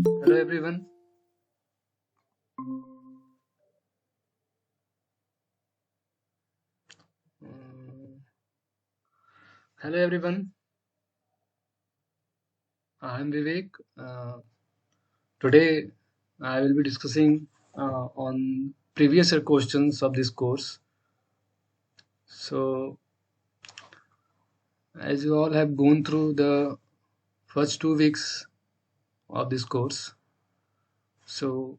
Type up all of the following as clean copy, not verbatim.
Hello everyone. Um, Hello everyone. I'm Vivek. Today I will be discussing on previous year questions of this course. So as you all have gone through the first 2 weeks of this course, so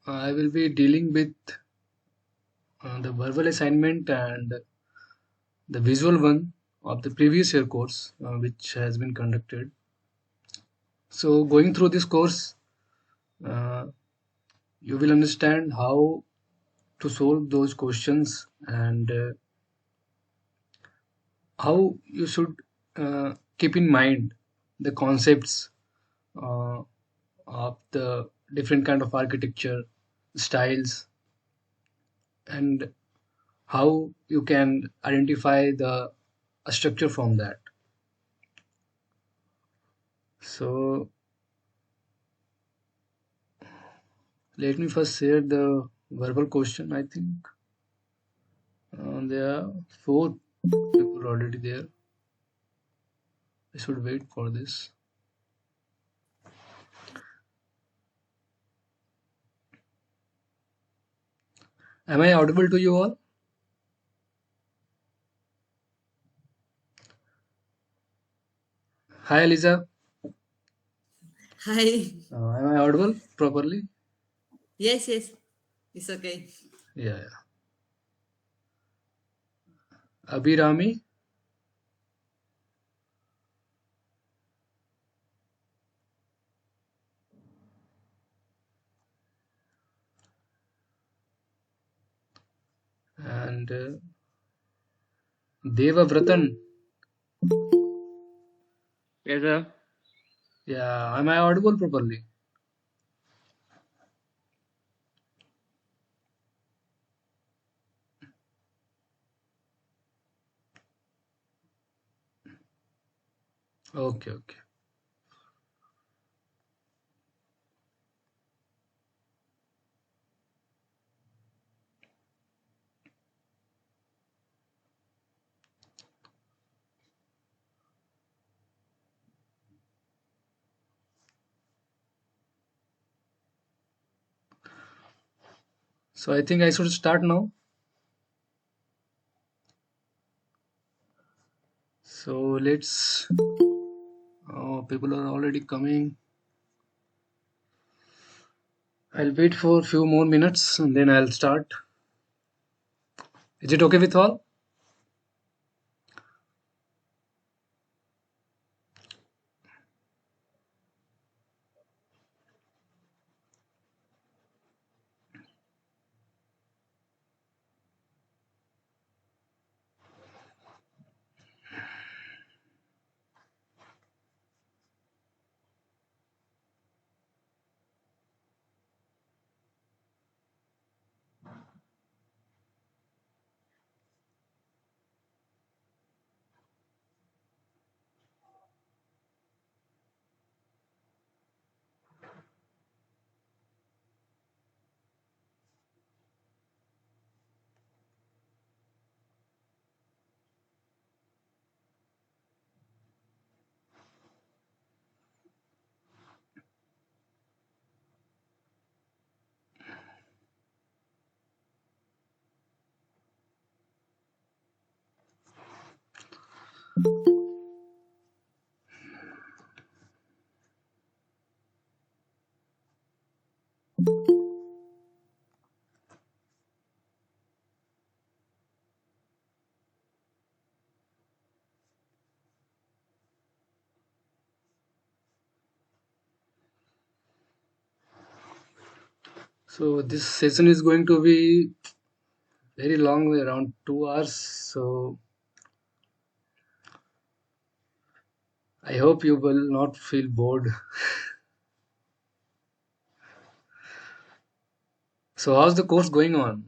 I will be dealing with the verbal assignment and the visual one of the previous year course which has been conducted. So going through this course, uh, you will understand how to solve those questions and how you should keep in mind the concepts uh, of the different kind of architecture styles and how you can identify the a structure from that. So let me first share the verbal question. I think there are four people already there. I should wait for this. Am I audible to you all? Hi, Eliza. Hi. Am I audible properly? Yes, yes. It's okay. Yeah, yeah. Abhirami. And Devavratan. Yes, sir. Yeah, am I audible properly? Okay, okay. So I think I should start now. So let's. Oh, people are already coming. I'll wait for a few more minutes and then I'll start. Is it okay with all? So this session is going to be very long, around 2 hours. So I hope you will not feel bored. So how's the course going on?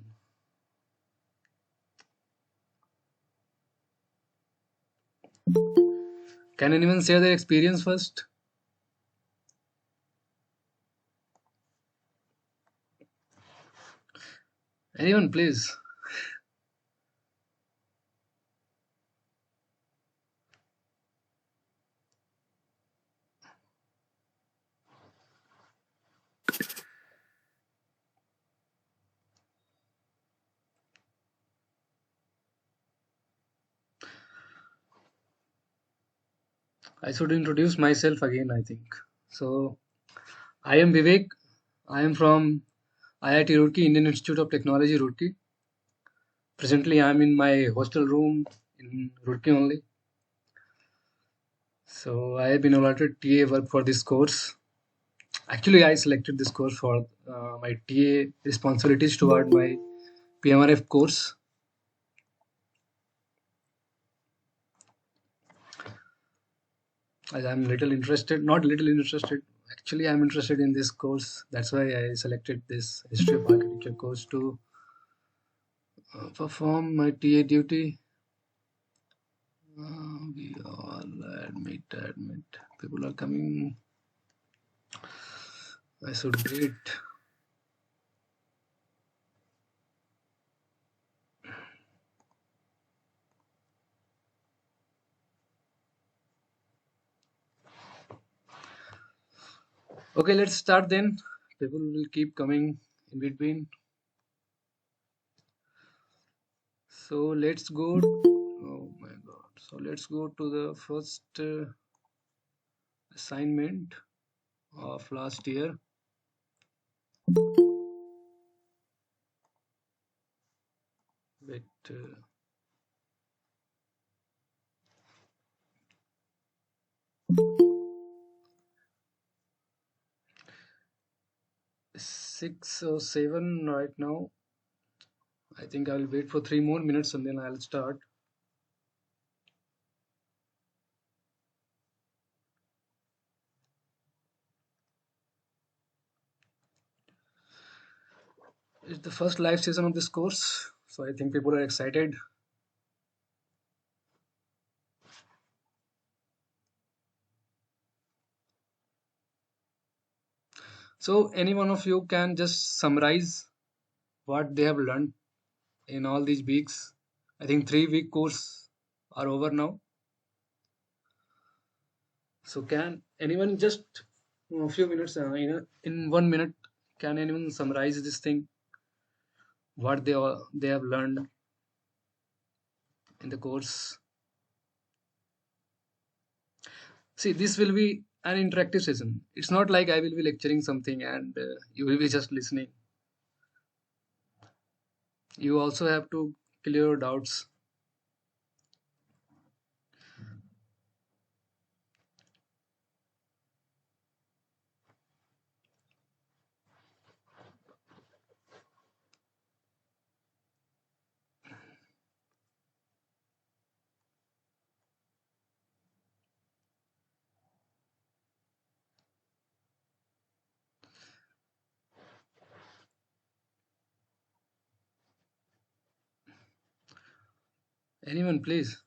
Can anyone share their experience first? Anyone, please. I should introduce myself again, I think. So I am Vivek. I am from IIT Roorkee, Indian Institute of Technology, Roorkee. Presently, I am in my hostel room in Roorkee only. So I have been allotted TA work for this course. Actually, I selected this course for my TA responsibilities toward my PMRF course. As I'm little interested, not little interested, actually I'm interested in this course. That's why I selected this History of Architecture course to perform my TA duty. We all admit. People are coming. I should wait. Okay, let's start then. People will keep coming in between. So let's go. Oh my god. So let's go to the first assignment of last year. Wait. 6 or 7 right now. I think I'll wait for 3 more minutes and then I'll start. It's the first live session of this course, so I think people are excited. So any one of you can just summarize what they have learned in all these weeks. I think 3 week course are over now. So can anyone just a few minutes in 1 minute, can anyone summarize this thing? What they have learned in the course? See, this will be an interactive session. It's not like I will be lecturing something and you will be just listening. You also have to clear your doubts. Anyone, please.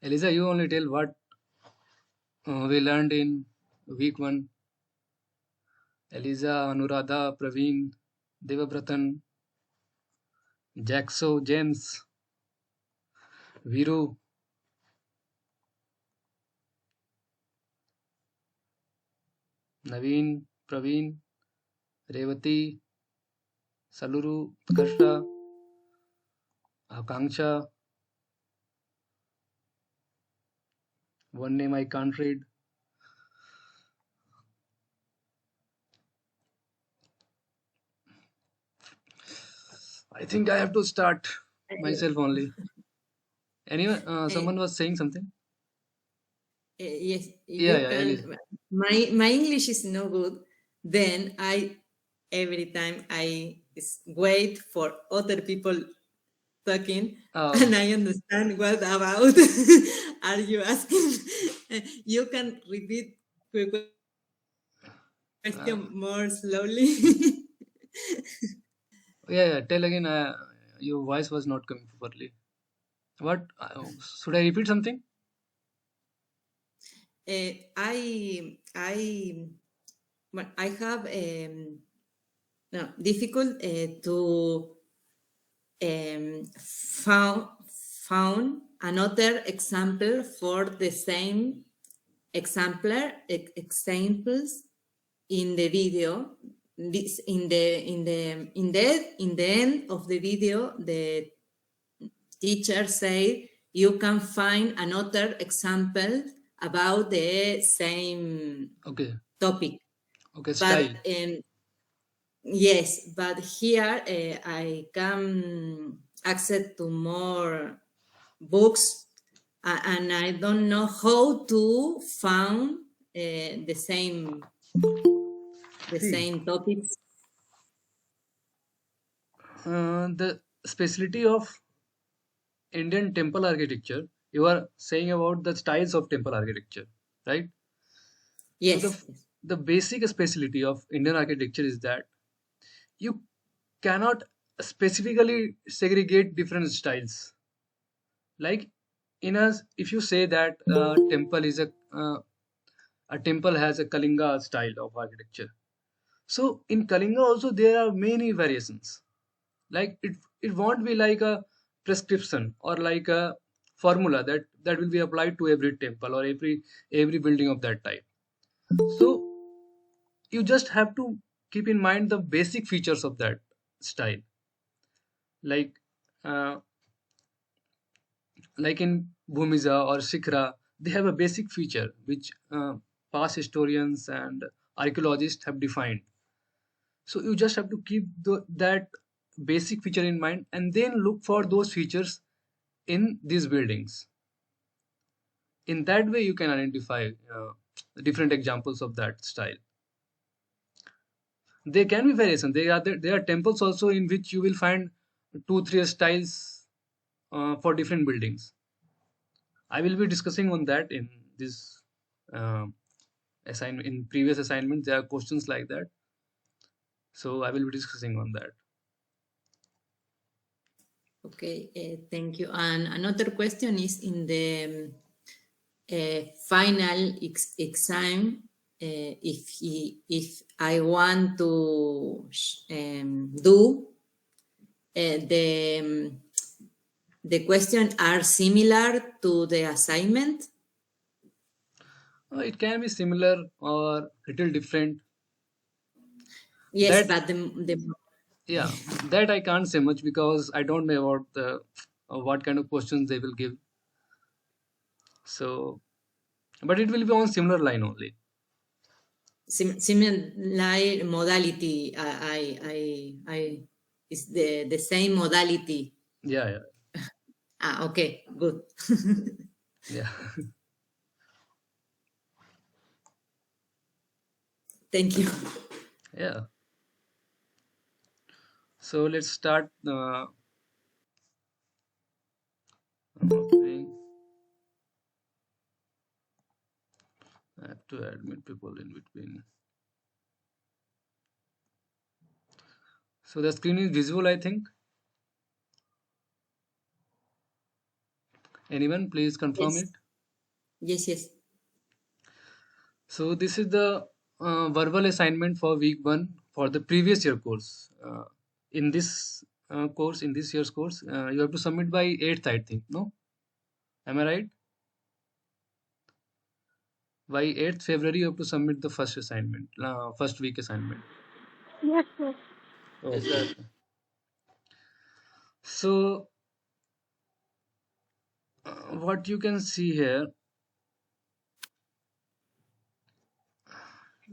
Eliza, you only tell what we learned in week 1. Eliza, Anuradha, Praveen, Devabratan, Jaxo, James, Viru, Naveen, Praveen, Revati, Saluru, Karsha, Akanksha, One name I can't read. I think I have to start Uh, myself only. Anyway, uh, someone was saying something. yes, Yeah, you yeah, Ellie. can. My English is no good. Then I every time wait for other people talking, Oh, and I understand what about are you asking. You can repeat the uh, question more slowly. yeah, yeah. Tell again. Your voice was not coming properly. What? Should I repeat something? I well, I have no, difficult to found another example for the same examples in the video. This in the end of the video, the teacher said you can find another example about the same Okay. topic. Okay. But Style. yes, but here I can access to more books, and I don't know how to find the See, same topics. the specialty of Indian temple architecture. You are saying about the styles of temple architecture, right? So Yes, yes. the basic specialty of Indian architecture is that you cannot specifically segregate different styles. Like in us, if you say that temple is a temple has a Kalinga style of architecture. So in Kalinga also there are many variations. Like it won't be like a prescription or like a formula that will be applied to every temple or every building of that type. So you just have to keep in mind the basic features of that style. Like uh, like in Bhumiza or Shikhra, they have a basic feature which past historians and archaeologists have defined. So you just have to keep that basic feature in mind and then look for those features in these buildings. In that way, you can identify different examples of that style. There can be variation. There are temples also in which you will find two, three styles for different buildings. I will be discussing on that in this assignment. In previous assignment, there are questions like that, so I will be discussing on that. Okay, thank you. And another question is in the final exam. If I want to do the questions are similar to the assignment. It can be similar or little different. Yes, That but the yeah, that I can't say much because I don't know about the what kind of questions they will give. So, but it will be on similar line only. similar modality. I is the same modality. Yeah, yeah, Okay, good. yeah, Thank you. yeah. So let's start. Okay. I have to admit people in between. So the screen is visible, I think. Anyone, please confirm Yes, it. yes, yes. So this is the verbal assignment for week one for the previous year course. In this course, in this year's course, you have to submit by 8th, I think. No, am I right? By 8th February, you have to submit the first assignment, first week assignment. Yes, yes. Okay. So what you can see here,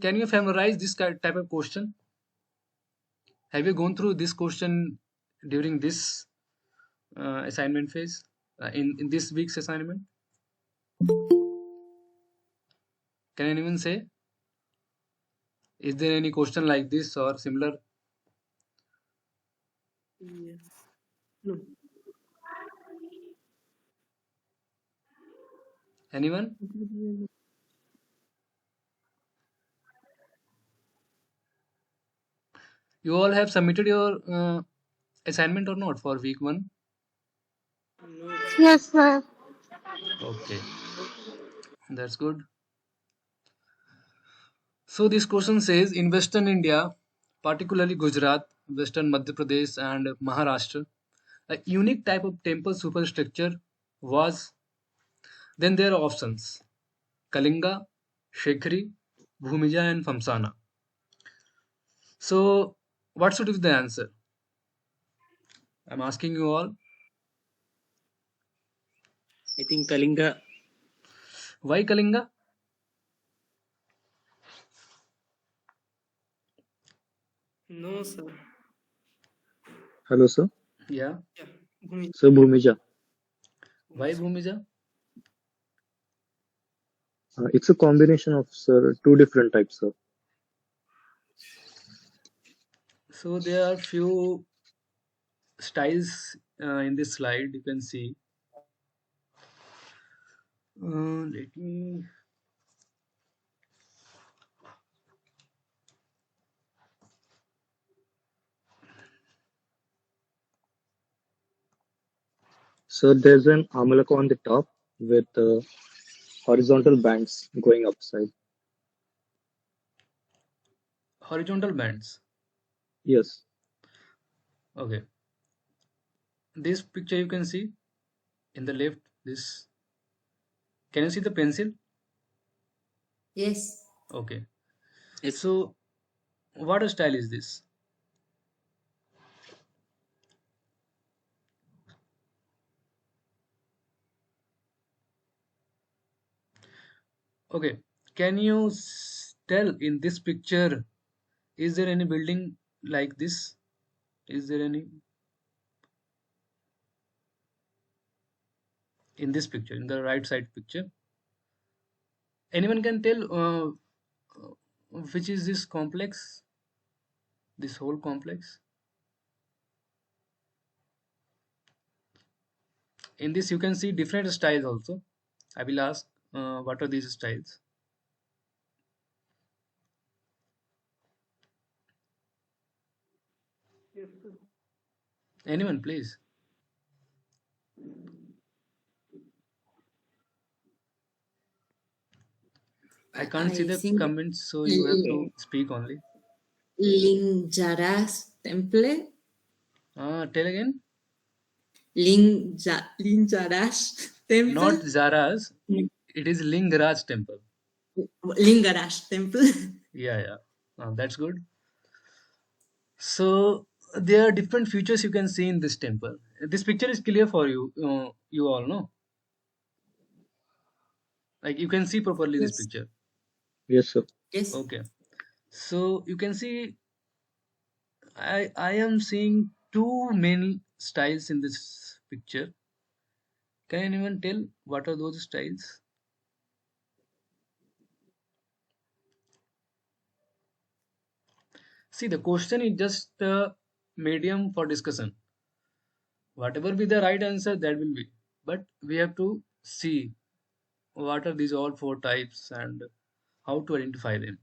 Can you familiarize this type of question? Have you gone through this question during this assignment phase, in this week's assignment? Can anyone say? Is there any question like this or similar? Yes. No. Anyone? You all have submitted your assignment or not for week 1? No. Yes, sir. Okay, that's good. So this question says in Western India, particularly Gujarat, Western Madhya Pradesh, and Maharashtra, a unique type of temple superstructure was. Then there are options: Kalinga, Shekhri, Bhumija, and Famsana. So what should be the answer? I'm asking you all. I think Kalinga. Why Kalinga? No, sir. Hello, sir. Yeah. Yeah. Bhumi. Sir, Bhumija. Why Bhumija? It's a combination of, sir, two different types, sir. So there are few styles in this slide. You can see. Let me. So there's an amalaka on the top with horizontal bands going upside. Horizontal bands. Yes. Okay. This picture you can see in the left. This. Can you see the pencil? Yes. Okay. Yes. So what style is this? Okay. Can you tell in this picture, is there any building like this? Is there any in this picture, in the right side picture? Anyone can tell which is this complex? This whole complex? In this you can see different styles also. I will ask what are these styles? Yes, sir. Anyone please? I can't see I the think comments, so you have to speak only. Linjaras temple. Tell again. Linjaras temple. Not Zara's. It is Lingaraj temple. Lingaras temple. Yeah, yeah. That's good. So there are different features you can see in this temple. This picture is clear for you. You all know. Like you can see properly this Yes. picture. Yes, sir. Yes. Okay. So you can see I am seeing two main styles in this picture. Can anyone tell what are those styles? See, the question is just a medium for discussion. Whatever be the right answer, that will be. But we have to see what are these all four types and how to identify them.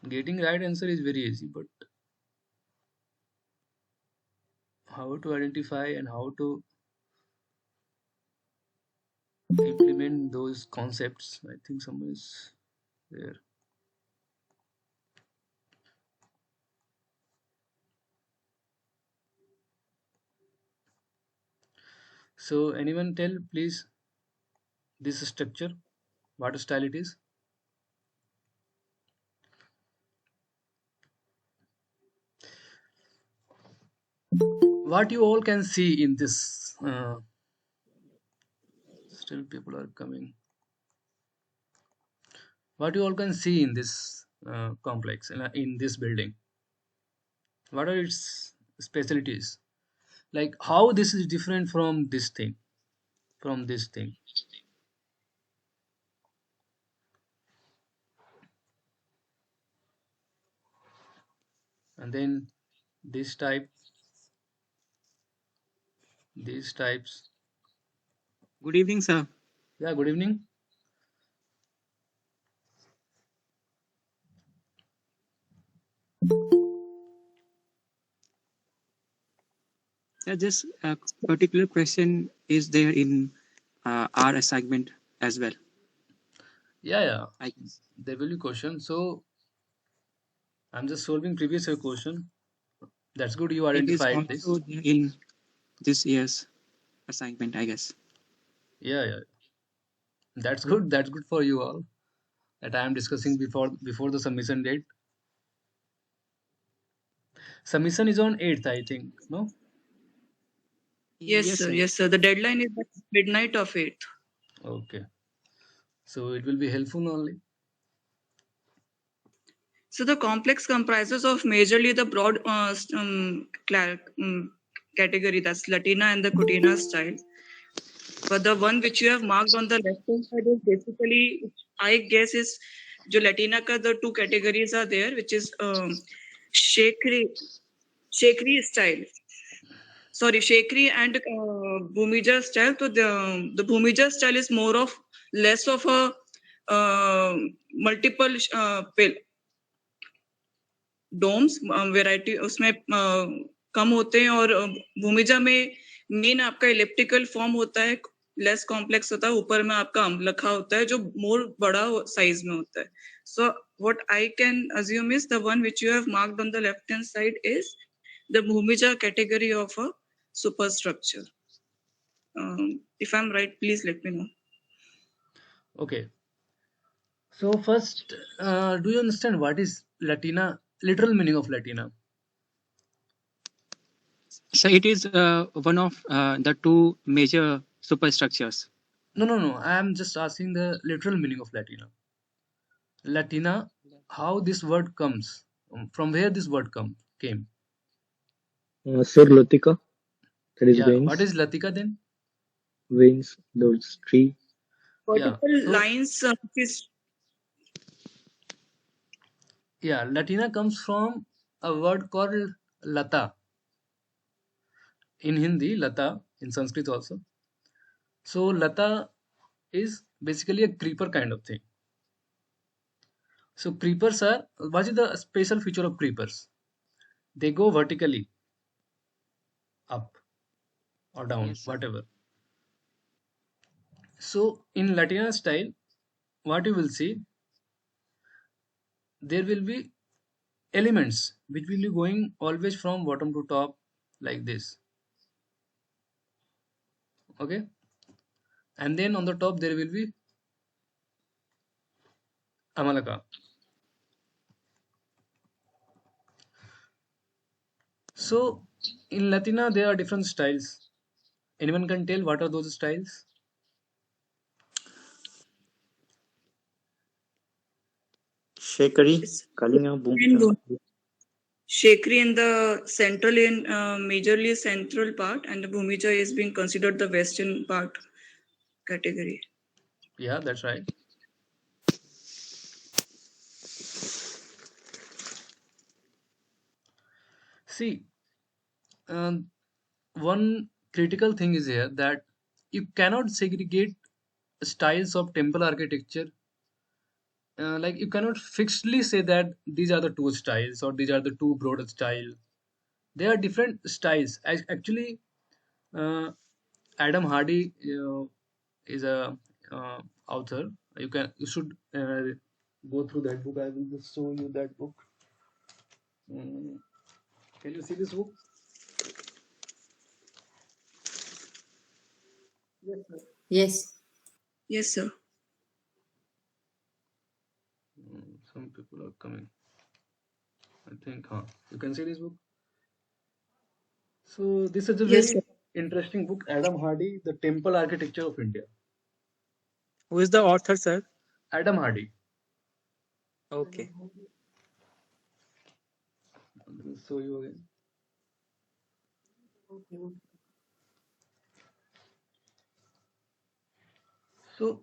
Getting right answer is very easy, but how to identify and how to implement those concepts, I think someone is there. So anyone tell please this structure, what style it is? What you all can see in this Still people are coming. What you all can see in this complex, in this building? What are its specialties? Like how this is different from this thing, from this thing. And then this type, these types. Good evening, sir. Yeah, good evening. Yeah, this particular question is there in our assignment as well, Yeah, I guess. there will be question. So I'm just solving previous year question. That's good. You It is identified this. also there in this year's assignment, I guess. Yeah. That's good. That's good for you all. That I am discussing before the submission date. Submission is on 8th, I think. No. Yes, Yes, sir. sir. Yes, sir. The deadline is at midnight of 8th. Okay. So it will be helpful only. So the complex comprises of majorly the broad category, that's Latina and the Cutina style. But the one which you have marked on the left hand side is basically, which I guess is, jo Latina ka the two categories are there, which is Shekri style. Sorry, Shekri and Bhumija style. So the Bhumija style is more of less of a multiple डोम्स variety उसमें कम होते हैं और भूमिजा में main आपका elliptical form होता है, लेस कॉम्प्लेक्स होता है, ऊपर में आपका अम्लखा होता है जो मोर बड़ा साइज में होता है. So what I can assume is the one which you have marked on the left hand side is the Bhumija category of a superstructure. If I'm right, please let me know. Okay. So first, do you understand what is Latina? Literal meaning of Latina. So it is one of the two major superstructures. No. I am just asking the literal meaning of Latina. Latina, how this word comes, from where this word came. Sir Latika, that is Yeah. What veins. is Latika then? Veins, those tree. Yeah. Vertical So lines is yeah, Latina comes from a word called Lata. In Hindi, Lata. In Sanskrit also. So Lata is basically a creeper kind of thing. So creepers are, what is the special feature of creepers? They go vertically up or down, Yes, sir. whatever. So in Latina style, what you will see, there will be elements which will be going always from bottom to top like this. Okay. And then on the top there will be Amalaka. So in Latina there are different styles. Anyone can tell what are those styles? Shekari, it's Kalinga, in Bhumika. Shekri in the central in majorly central part, and the Bhumija is being considered the western part category. Yeah, that's right. See, one critical thing is here that you cannot segregate styles of temple architecture. Like you cannot fixedly say that these are the two styles or these are the two broad style. They are different styles. Actually, uh, Adam Hardy is a author. You should go through that book. I will just show you that book. Mm, can you see this book? Yes. Yes, sir. Some people are coming. I think, you can see this book. So this is a Yes, very sir. interesting book, Adam Hardy, The Temple Architecture of India. Who is the author, sir? Adam Hardy. Okay. I'll show you again. So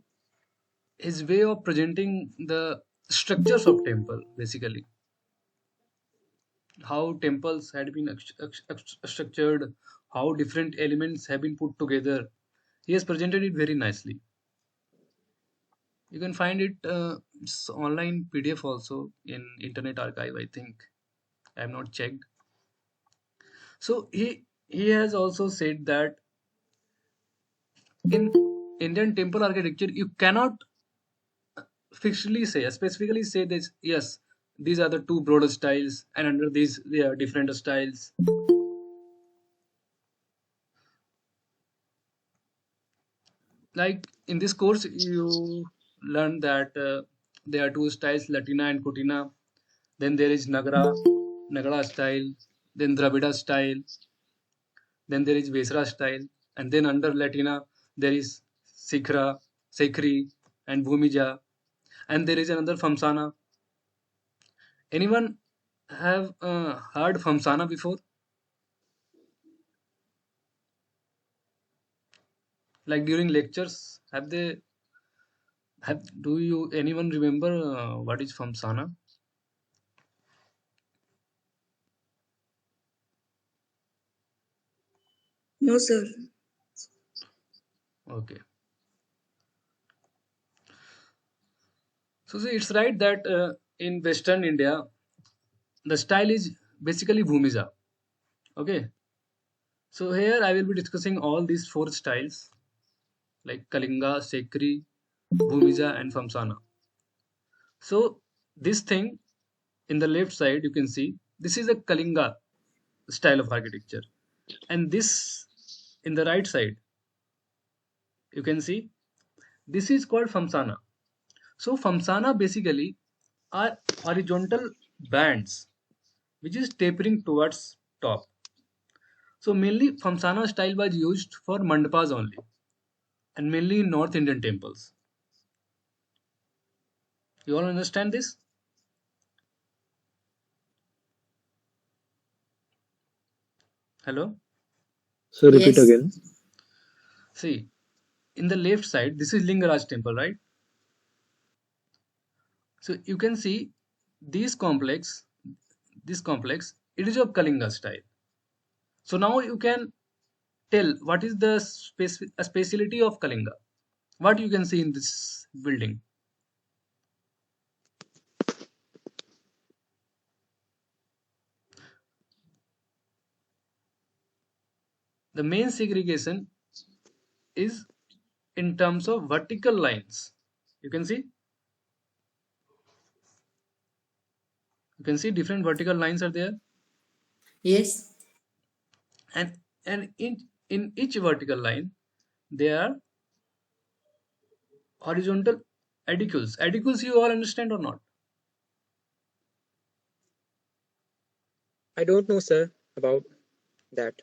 his way of presenting the structures of temple, basically how temples had been structured, how different elements have been put together. He has presented it very nicely. You can find it it's online PDF also in Internet Archive, I think. I have not checked. So he has also said that in Indian temple architecture, you cannot specifically say this. Yes, these are the two broader styles, and under these there are different styles. Like in this course, you learn that there are two styles, Latina and Kutina. Then there is Nagara style. Then Dravida style. Then there is Vesra style, and then under Latina there is Sekhri, and Bhumija, and there is another Famsana. Anyone have heard Famsana before? Like during lectures, do you anyone remember what is Famsana? No, sir. Okay. So see, it's right that in Western India, the style is basically Bhumija. Okay. So here I will be discussing all these four styles like Kalinga, Sekri, Bhumija, and Famsana. So this thing in the left side, you can see this is a Kalinga style of architecture, and this in the right side, you can see this is called Famsana. So Famsana basically are horizontal bands which is tapering towards top. So mainly Famsana style was used for mandapas only, and mainly in North Indian temples. You all understand this? Hello? So repeat Yes. again. See, in the left side, this is Lingaraj temple, right? So you can see this complex, it is of Kalinga style. So now you can tell what is the speciality of Kalinga. What you can see in this building. The main segregation is in terms of vertical lines. You can see different vertical lines are there, Yes. and in each vertical line there are horizontal edicules. Edicules you all understand or not? I don't know, sir, about that.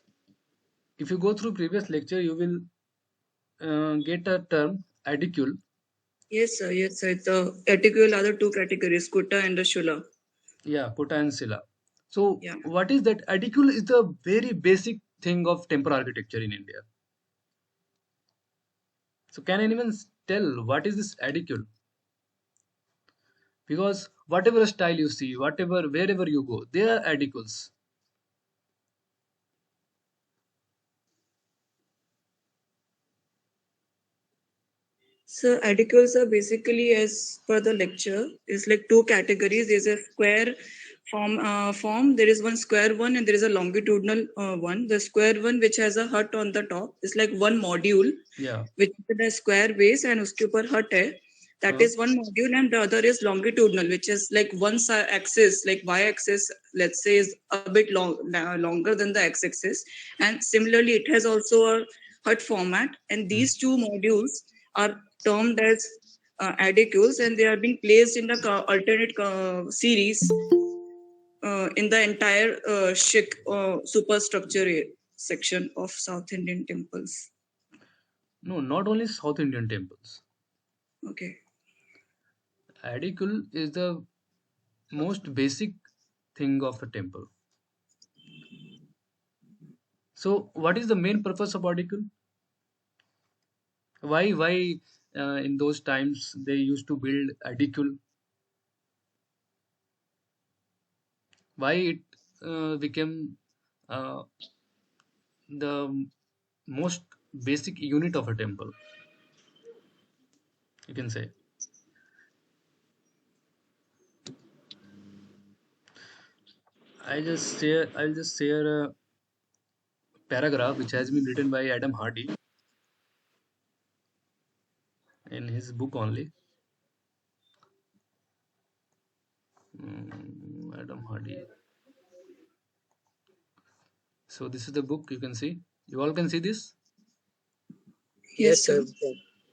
If you go through previous lecture, you will get a term edicule. Yes, sir. Yes, sir. The article are the two categories, Kutta and the Shula. Yeah, Kutta and Sila. So Yeah. what is that? Edicule is the very basic thing of temple architecture in India. So can anyone tell what is this edicule? Because whatever style you see, wherever you go, there are edicules. So articles are basically, as per the lecture, is like two categories. There's a square form. There is one square one and there is a longitudinal one. The square one, which has a hut on the top, is like one module, Yeah. which is a square base and uske upar hut hai. That is one module, and the other is longitudinal, which is like one axis, like y-axis, let's say, is a bit longer than the x-axis. And similarly, it has also a hut format. And these two modules are termed as edicules, and they are being placed in the alternate series in the entire Sikh superstructure section of South Indian temples. No, not only South Indian temples. Okay. Edicule is the most basic thing of a temple. So what is the main purpose of edicule? Why in those times they used to build edicule? Why it became the most basic unit of a temple, you can say. I'll just share a paragraph which has been written by Adam Hardy in his book only. Adam Hardy. So this is the book, you can see. You all can see this. Yes, sir.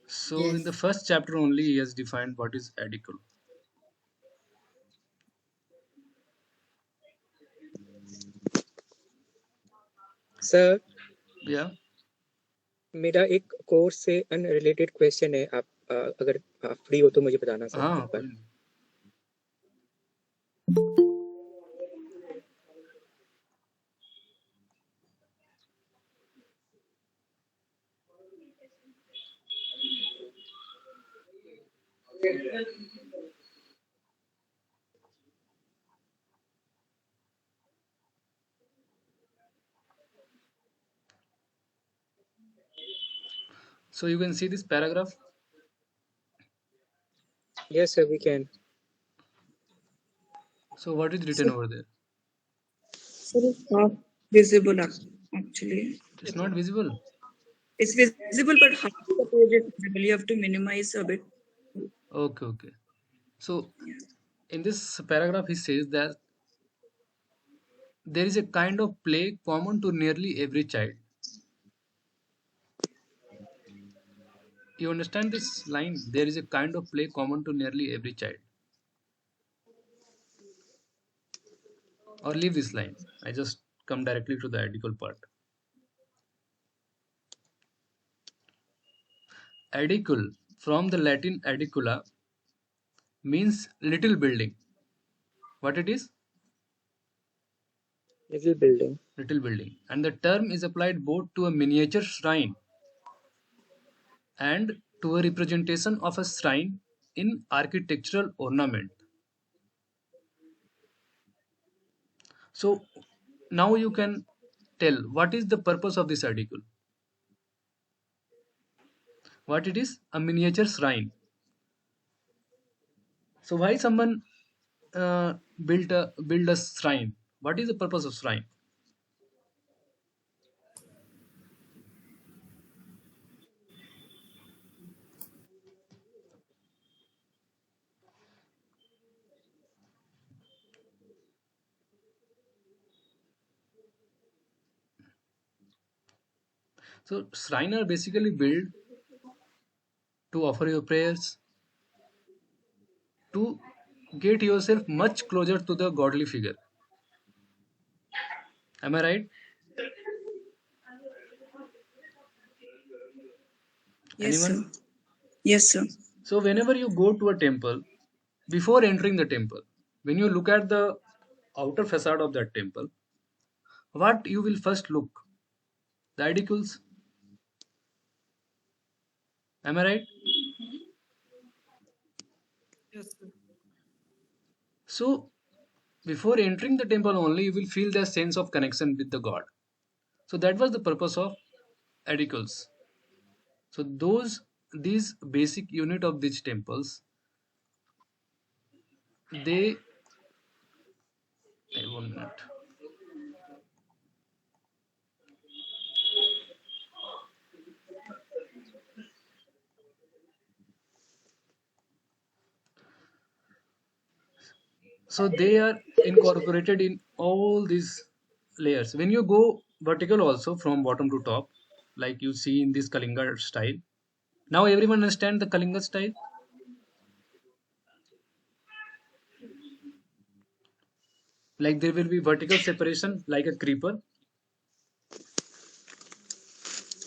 So in the Yes. first chapter only he has defined what is edicule. Sir Yeah. मेरा एक course से unrelated question है, आप अगर आप free हो तो मुझे बताना सर हाँ, एक बार. कोई नहीं. So you can see this paragraph. Yes sir, we can. So what is written over there? Sir, it's not visible actually. It's not visible. It's visible, but half the page is visible. You have to minimize a bit. Okay. So in this paragraph he says that there is a kind of play common to nearly every child. You understand this line? There is a kind of play common to nearly every child. Or leave this line. I just come directly to the edicule part. Edicule, from the Latin edicula, means little building. What it is? Little building. Little building. And the term is applied both to a miniature shrine and to a representation of a shrine in architectural ornament. So now you can tell what is the purpose of this edicule. What it is? A miniature shrine. So why someone build a shrine? What is the purpose of shrine? So shrine are basically built to offer your prayers, to get yourself much closer to the godly figure. Am I right? Yes, sir. Anyone? Yes, sir. So whenever you go to a temple, before entering the temple, when you look at the outer facade of that temple, what you will first look? The edifices. Am I right? Yes, sir. So before entering the temple only, you will feel the sense of connection with the God. So that was the purpose of edifices. So these basic unit of these temples, they 1 minute. So they are incorporated in all these layers. When you go vertical also from bottom to top, like you see in this Kalinga style. Now everyone understand the Kalinga style? Like there will be vertical separation like a creeper.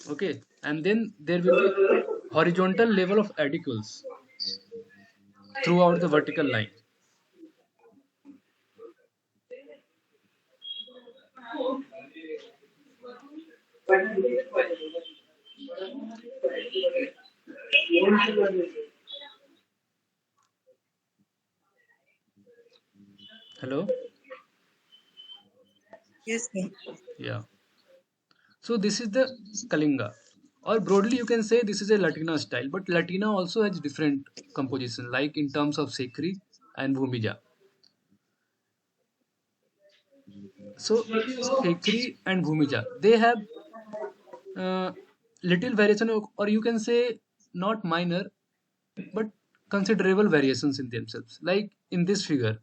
Okay. And then there will be horizontal level of edifices. throughout the vertical line. Hello? Yes, sir. Yeah. So this is the Kalinga. Or broadly you can say this is a Latina style, but Latina also has different composition, like in terms of Sekri and Bhumija. So Sekri and Bhumija, they have uh, little variation, or you can say not minor, but considerable variations in themselves. Like in this figure,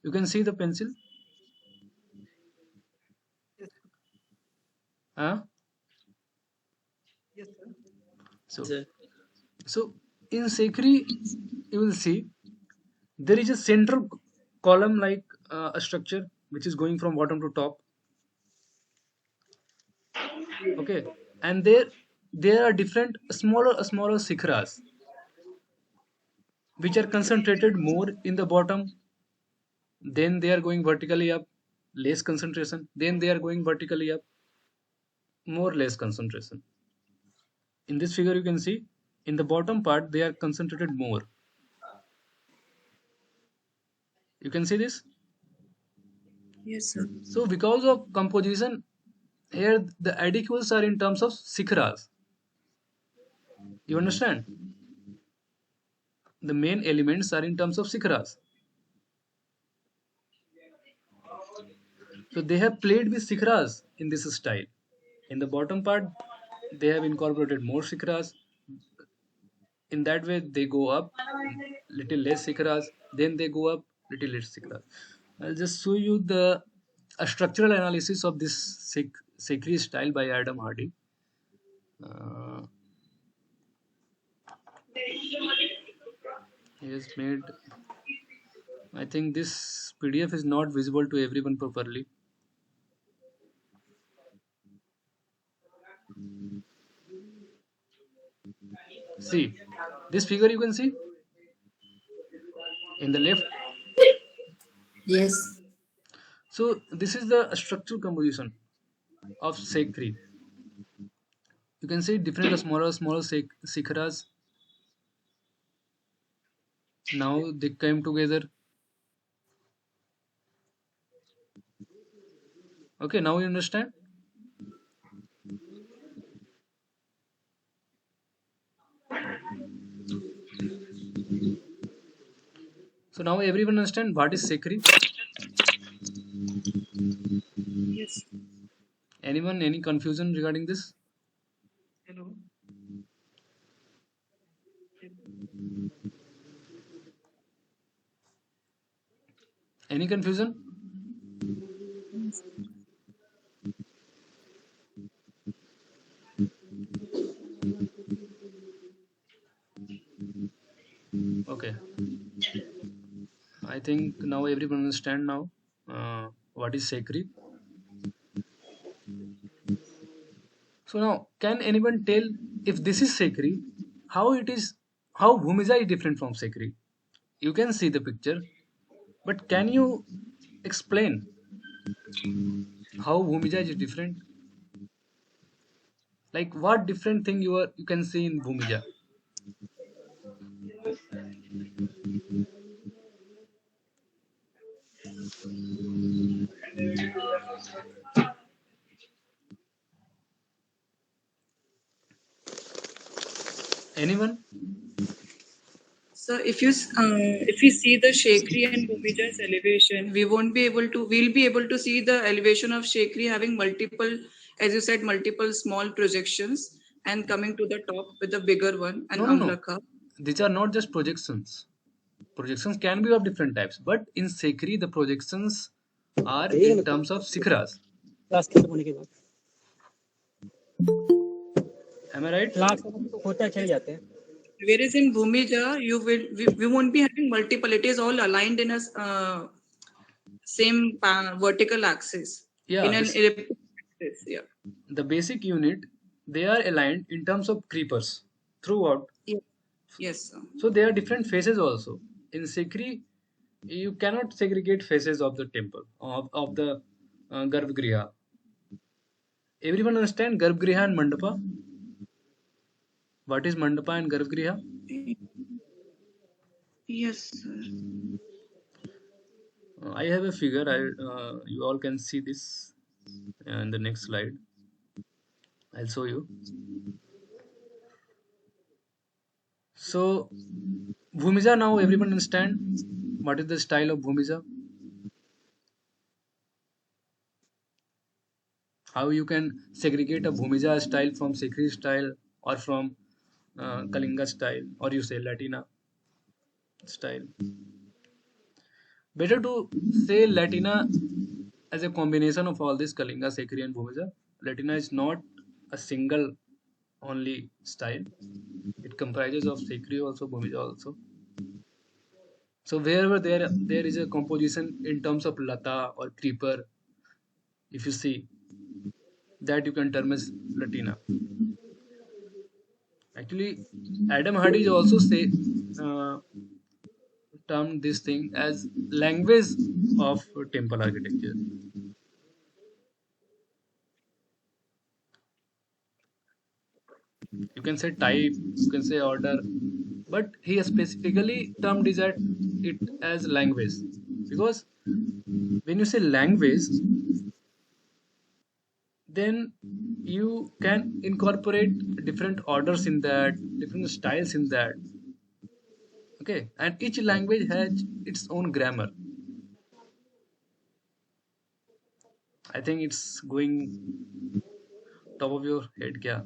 you can see the pencil. Huh? So, Sir. so in Sekri, you will see there is a central column like a structure which is going from bottom to top. Okay, and there are different smaller sikhras which are concentrated more in the bottom. Then they are going vertically up, less concentration. Then they are going vertically up, more less concentration. In this figure, you can see in the bottom part they are concentrated more. You can see this. Yes, sir. So because of composition, here the adicules are in terms of sikhras. You understand? The main elements are in terms of sikhras. So they have played with sikhras in this style. In the bottom part, they have incorporated more sikhras. In that way, they go up little less sikhras. Then they go up little less sikhras. I'll just show you the a structural analysis of this Sekri style by Adam Hardy. Uh, he has made. I think this PDF is not visible to everyone properly. See, this figure you can see in the left. Yes. So this is the structural composition of Sekri. You can see different smaller sikhras. Now they came together. Okay, now you understand. So now everyone understand what is Sekri. Yes. Anyone any confusion regarding this? Hello. Any confusion? Okay. I think now everyone understand now what is Sekri. So now, can anyone tell if this is Sekri, how it is, how Bhumija is different from Sekri? You can see the picture, but can you explain how Bhumija is different? Like what different thing you can see in Bhumija? Anyone? So if we see the Shekri and Bhumija's elevation, we'll be able to see the elevation of Shekri having multiple, as you said, multiple small projections and coming to the top with the bigger one and No. Amlaka. These are not just projections. Projections can be of different types, but in Sekri the projections are in terms of sikhras. Am I right? Whereas in Bhumija, we won't be having multiple. It is all aligned in a same vertical axis Yeah, in an elliptic axis. Yeah. the basic unit, they are aligned in terms of creepers throughout. Yeah. Yes. Sir. So there are different phases also. in Sikri, you cannot segregate faces of the temple, of the Garbhagriha. Everyone understand Garbhagriha and Mandapa? What is Mandapa and Garbhagriha? Yes, sir. I have a figure. You all can see this in the next slide. I'll show you. So, Bhumija, now everyone understand what is the style of Bhumija? How you can segregate a Bhumija style from Sikri style or from Kalinga style, or you say Latina style. Better to say Latina as a combination of all this Kalinga, Sikri and Bhumija. Latina is not a single only style. It comprises of Sikri also, Bhumija also. So wherever there is a composition in terms of Lata or Creeper, if you see, that you can term as Latina. Actually, Adam Hardy also termed this thing as language of temple architecture. You can say type, you can say order, but he specifically termed it as language, because when you say language, then you can incorporate different orders in that, different styles in that. Okay, and each language has its own grammar. I think it's going top of your head, kya?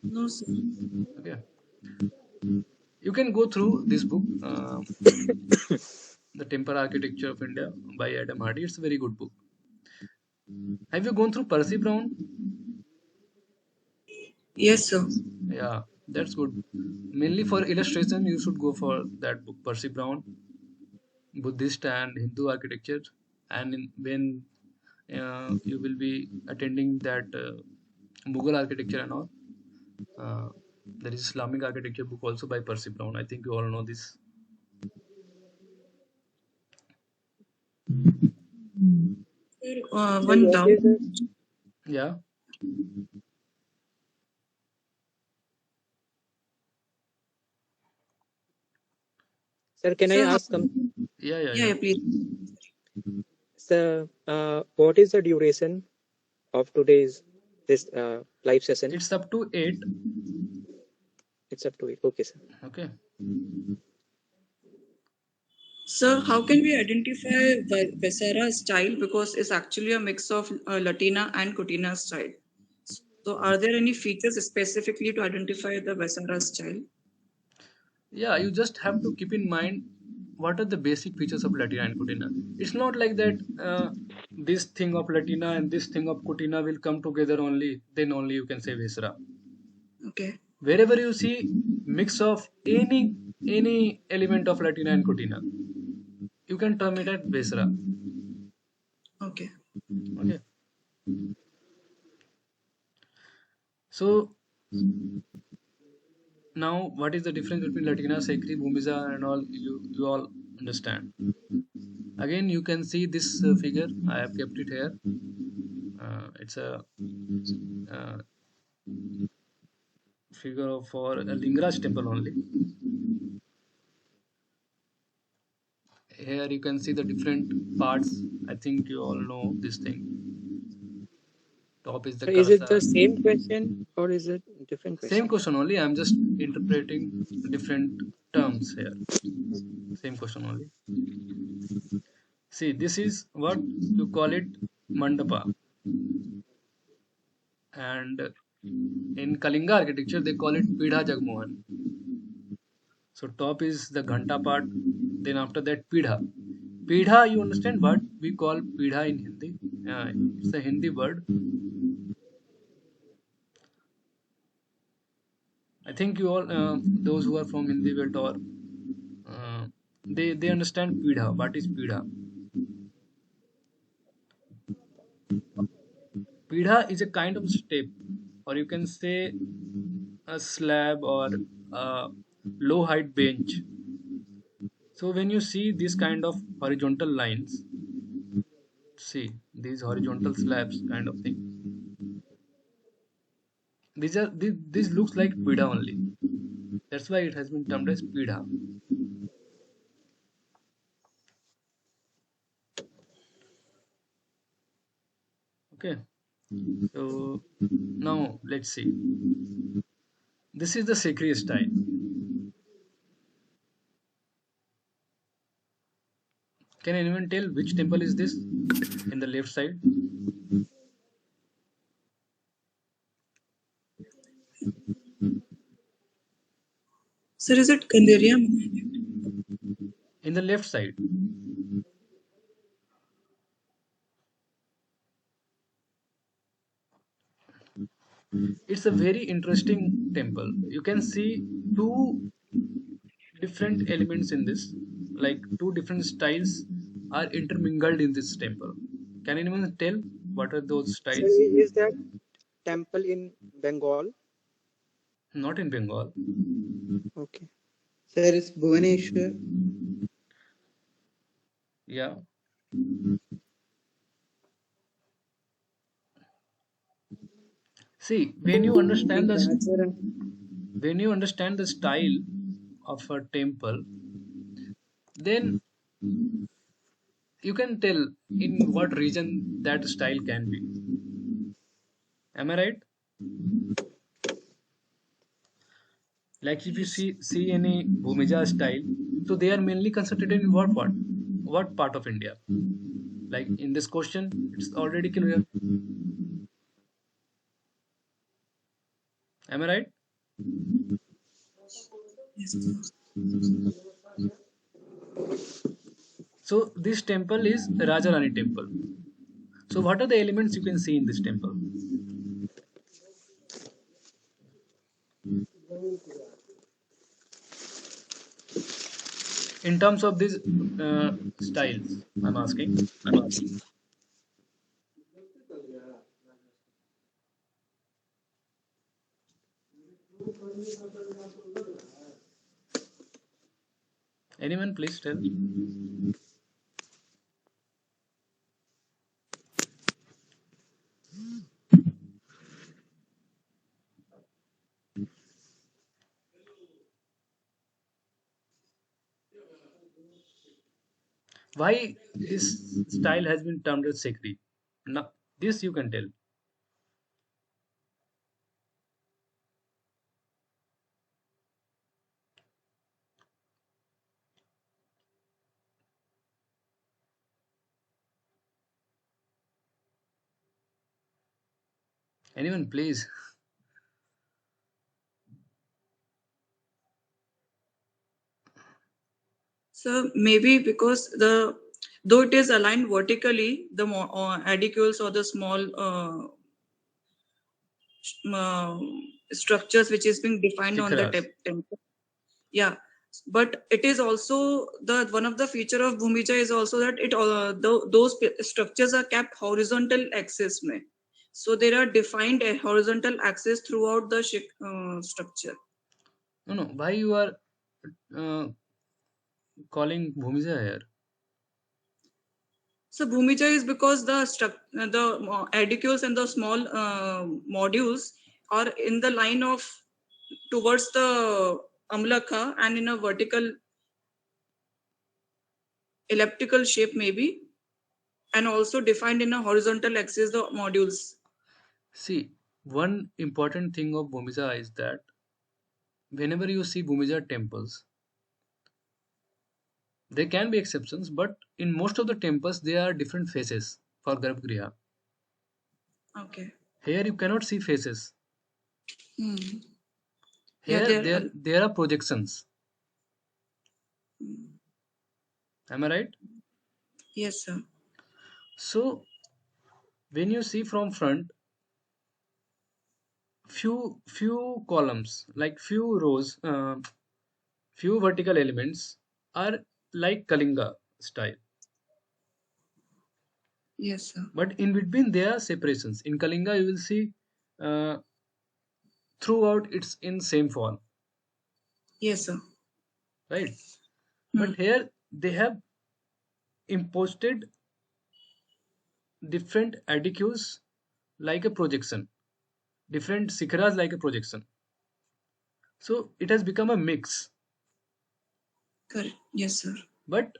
No, sir. Okay, you can go through this book, The Temple Architecture of India by Adam Hardy. It's a very good book. Have you gone through Percy Brown? Yes, sir. Yeah, that's good. Mainly for illustration, you should go for that book, Percy Brown, Buddhist and Hindu architecture. And when you will be attending that Mughal architecture and all, there is Islamic architecture book also by Percy Brown. I think you all know this. Sir, one doubt. Yeah. Sir, can I Sir, ask something? yeah, please. Sir, what is the duration of today's this live session? It's up to 8. It's up to 8. Okay, sir. Okay. Sir, how can we identify Vesera style, because it's actually a mix of Latina and Kutina style? So, are there any features specifically to identify the Vesera style? Yeah, you just have to keep in mind what are the basic features of Latina and Kutina. It's not like that this thing of Latina and this thing of Kutina will come together only, then only you can say Vesera. Okay. Wherever you see mix of any element of Latina and Kutina, you can term it as Vesera. Okay. Okay. So now, what is the difference between Latina, Sikri, Bhumija, and all? You all understand. Again, you can see this figure. I have kept it here. It's a figure for a Lingaraj temple only. Here you can see the different parts. I think you all know this thing. Top is the Sir, is it Kalsa. the same question or is it different question? Same question only. I'm just interpreting different terms here. Same question only. See, this is what you call it Mandapa. And in Kalinga architecture, they call it Pidha Jagmohan. So top is the Ghanta part. Then after that, Pidha. Pidha, you understand what we call Pidha in Hindi? It's a Hindi word. I think you all, those who are from Hindi belt, or they understand Pidha. What is Pidha? Pidha is a kind of step, or you can say a slab or low height bench. So when you see this kind of horizontal lines, see these horizontal slabs kind of thing. This looks like pida only. That's why it has been termed as pida. Okay. So now let's see. This is the Sikri style. Can anyone tell which temple is this in the left side? Sir, is it Kanderiya? In the left side. It's a very interesting temple. You can see two different elements in this, like two different styles are intermingled in this temple. Can anyone tell what are those Sir, styles? is that temple in Bengal? Not in Bengal. Okay. Sir, it's Bhubaneswar. Yeah. See, when you understand the style of a temple, then you can tell in what region that style can be. Am I right? Like if you see any Bhumija style, so they are mainly concentrated in what part of India? Like in this question, it's already clear. Am I right? Yes. So this temple is Rajarani temple. So what are the elements you can see in this temple? In terms of these styles, I'm asking. Anyone, please tell. Why this style has been termed as Sikri? Now, this you can tell. Anyone, please. So maybe because though it is aligned vertically, the adicules or the small uh, structures which is being defined on the Shikharas. temple. Yeah, but it is also the one of the feature of Bhumija is also that those structures are kept horizontal axis mein. So there are defined horizontal axis throughout the structure. No. Why you are uh, calling Bhumija here? So Bhumija is because the adicules and the small modules are in the line of towards the Amlaka and in a vertical elliptical shape maybe, and also defined in a horizontal axis the modules. See, one important thing of Bhumija is that whenever you see Bhumija temples, there can be exceptions, but in most of the temples there are different faces for Garbhagriha. Okay. Here you cannot see faces. Hmm. Here Yeah, there are projections. Am I right? yes, sir. So when you see from front, few columns, like few rows, few vertical elements are like Kalinga style. Yes, sir. But in between there are separations. In Kalinga you will see uh, throughout it's in same form. Yes, sir. right? But here they have imposted different adjectives like a projection, different sikharas like a projection. So it has become a mix. Correct. Yes, sir. But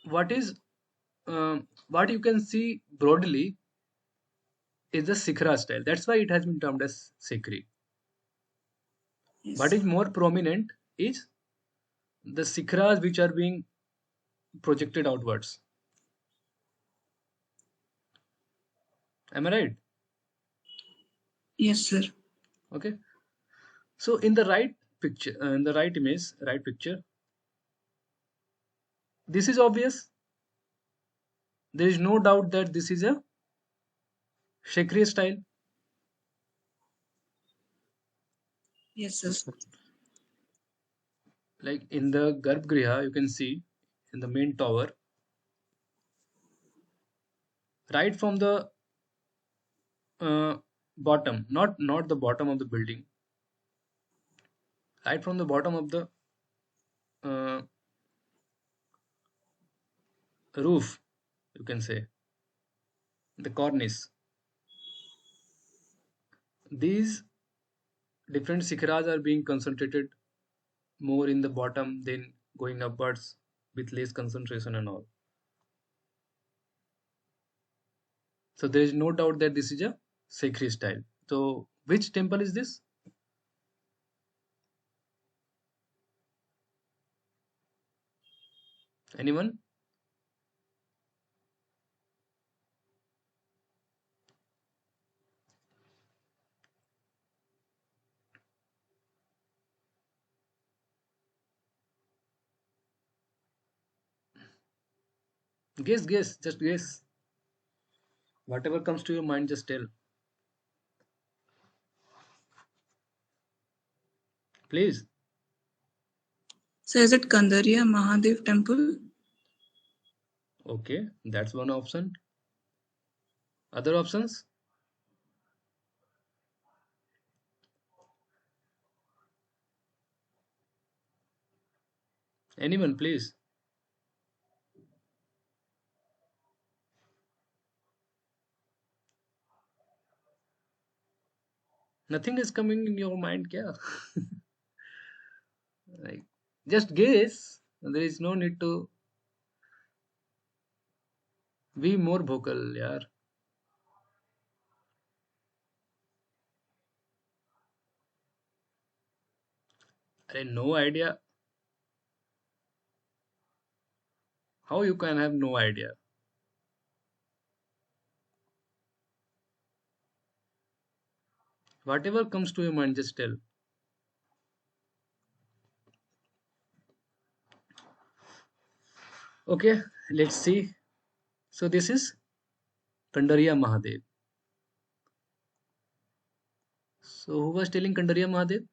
what is what you can see broadly is the Sikhara style. That's why it has been termed as Sikri. Yes. What is more prominent is the Sikharas which are being projected outwards. Am I right? Yes, sir. Okay. So in the right picture, in the right image, right picture, this is obvious. There is no doubt that this is a Shakri style. Yes, sir. Yes, sir. Like in the Garbhagriha, you can see in the main tower, right from the bottom, not the bottom of the building, right from the bottom of the uh, roof, you can say, the cornice. These different sikharas are being concentrated more in the bottom than going upwards with less concentration and all. So there is no doubt that this is a Sikri style. So which temple is this? Anyone? Guess, just guess. Whatever comes to your mind, just tell. Please. So is it Kandariya Mahadev temple? Okay, that's one option. Other options? Anyone, please. Nothing is coming in your mind, kya? Like, just guess. There is no need to be more vocal, yaar. No idea. How you can have no idea? Whatever comes to your mind, just tell. Okay, let's see. So this is Kandariya Mahadev. So who was telling Kandariya Mahadev?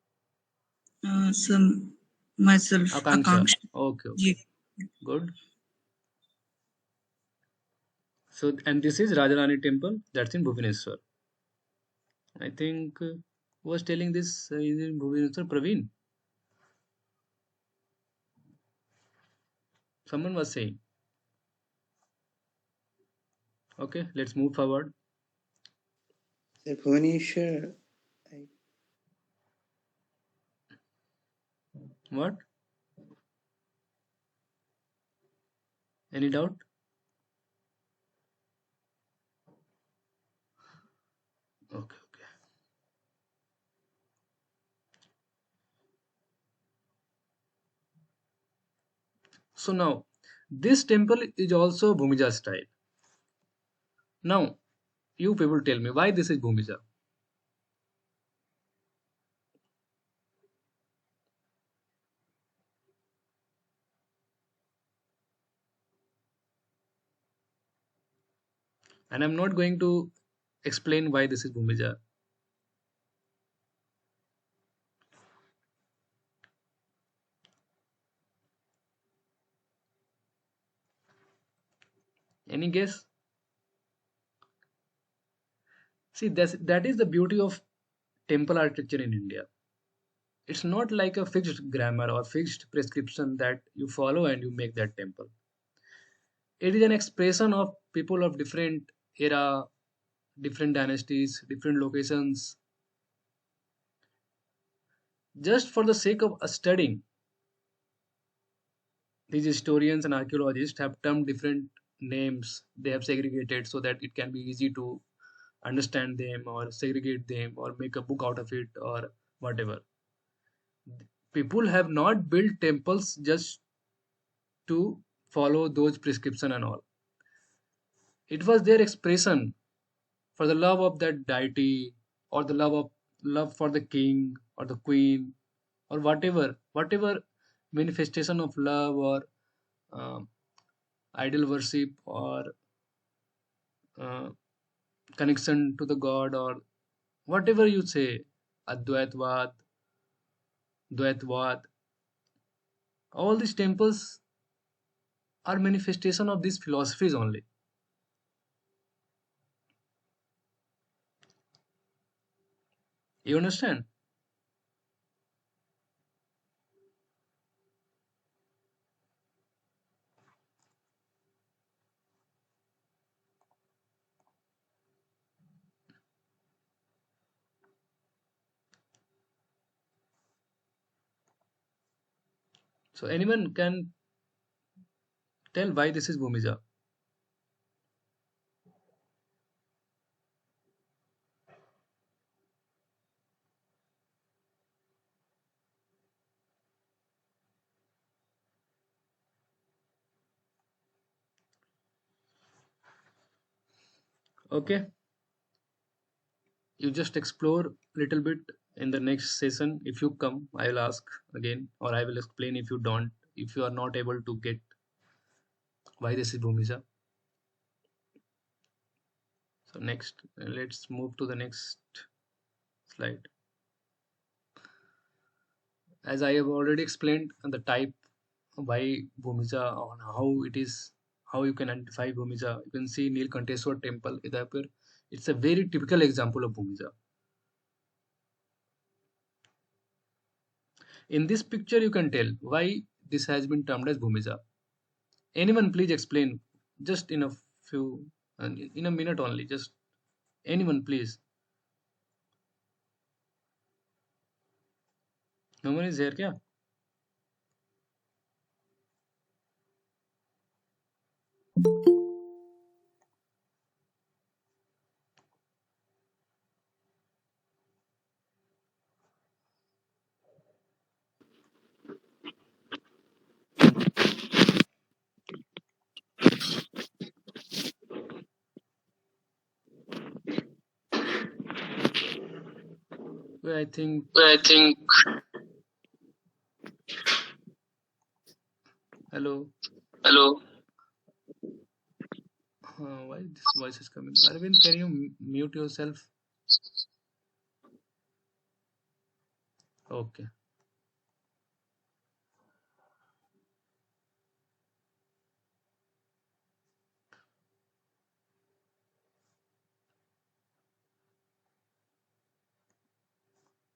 Myself, Akanksha. Akanksha. Okay, Ji. good. So and this is Rajarani temple. That's in Bhubaneswar. I think who was telling this is in Bhubaneswar? Praveen. Someone was saying. Okay, let's move forward. Sir Bhuvaneshwar, I, What? Any doubt? Okay. So now, this temple is also Bhumija style. Now, you people tell me why this is Bhumija. And I'm not going to explain why this is Bhumija. Any guess? See, that is the beauty of temple architecture in India. It's not like a fixed grammar or fixed prescription that you follow and you make that temple. It is an expression of people of different era, different dynasties, different locations. Just for the sake of studying, these historians and archaeologists have termed different names. They have segregated so that it can be easy to understand them or segregate them or make a book out of it or whatever. People have not built temples just to follow those prescription and all. It was their expression for the love of that deity or the love for the king or the queen or whatever manifestation of love or um, idol worship or uh, connection to the god or whatever you say, Advaitwad, Dvaitwad, all these temples are manifestation of these philosophies only. You understand? So anyone can tell why this is Bhumija. Okay, you just explore little bit in the next session. If you come, I will ask again or I will explain if you don't, if you are not able to get why this is Bhumija. So next, let's move to the next slide. As I have already explained the type why Bhumija or how it is, how you can identify Bhumija. You can see Nilkanteswar temple, Udaipur. It's a very typical example of Bhumija. In this picture, you can tell why this has been termed as Bhumija. Anyone, please explain just in a few, in a minute only. Just anyone, please. No one is here, kya? Well, I think. Hello. Why this voice is coming? Arvind, can you mute yourself? Okay.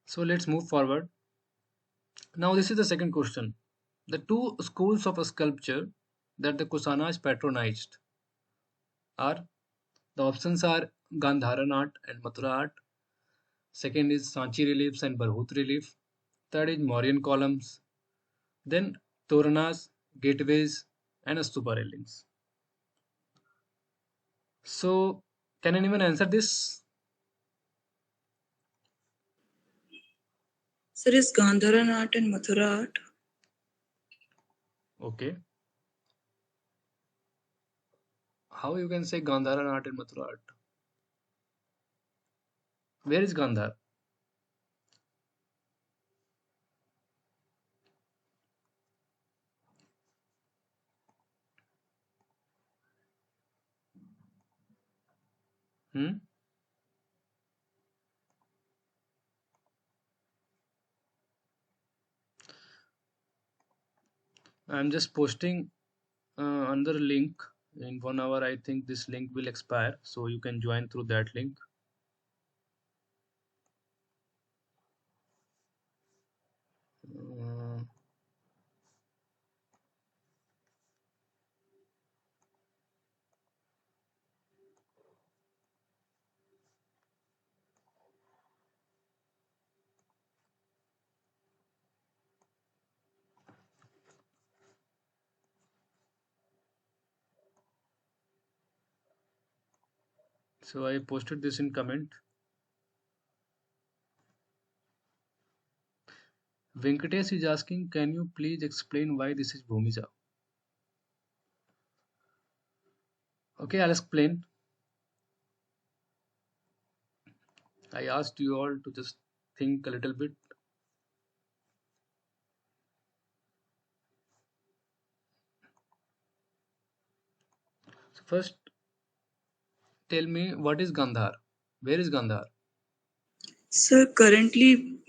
So let's move forward. Now this is the second question. The two schools of sculpture that the Kusanas patronized are, the options are Gandharan art and Mathura art. Second is Sanchi reliefs and Bharhut relief. Third is Mauryan columns. Then Toranas, gateways, and stupa railings. So, can anyone answer this? Sir, is Gandharan art and Mathura art? Okay. How you can say Gandharan art and Mathura art? Where is Gandhar? Hmm? I'm just posting another link in 1 hour. I think this link will expire, so you can join through that link. So I posted this in comment. Venkatesh is asking, can you please explain why this is Bhumija? Okay, I'll explain. I asked you all to just think a little bit. So first, tell me, what is Gandhar? Where is Gandhar? Sir, currently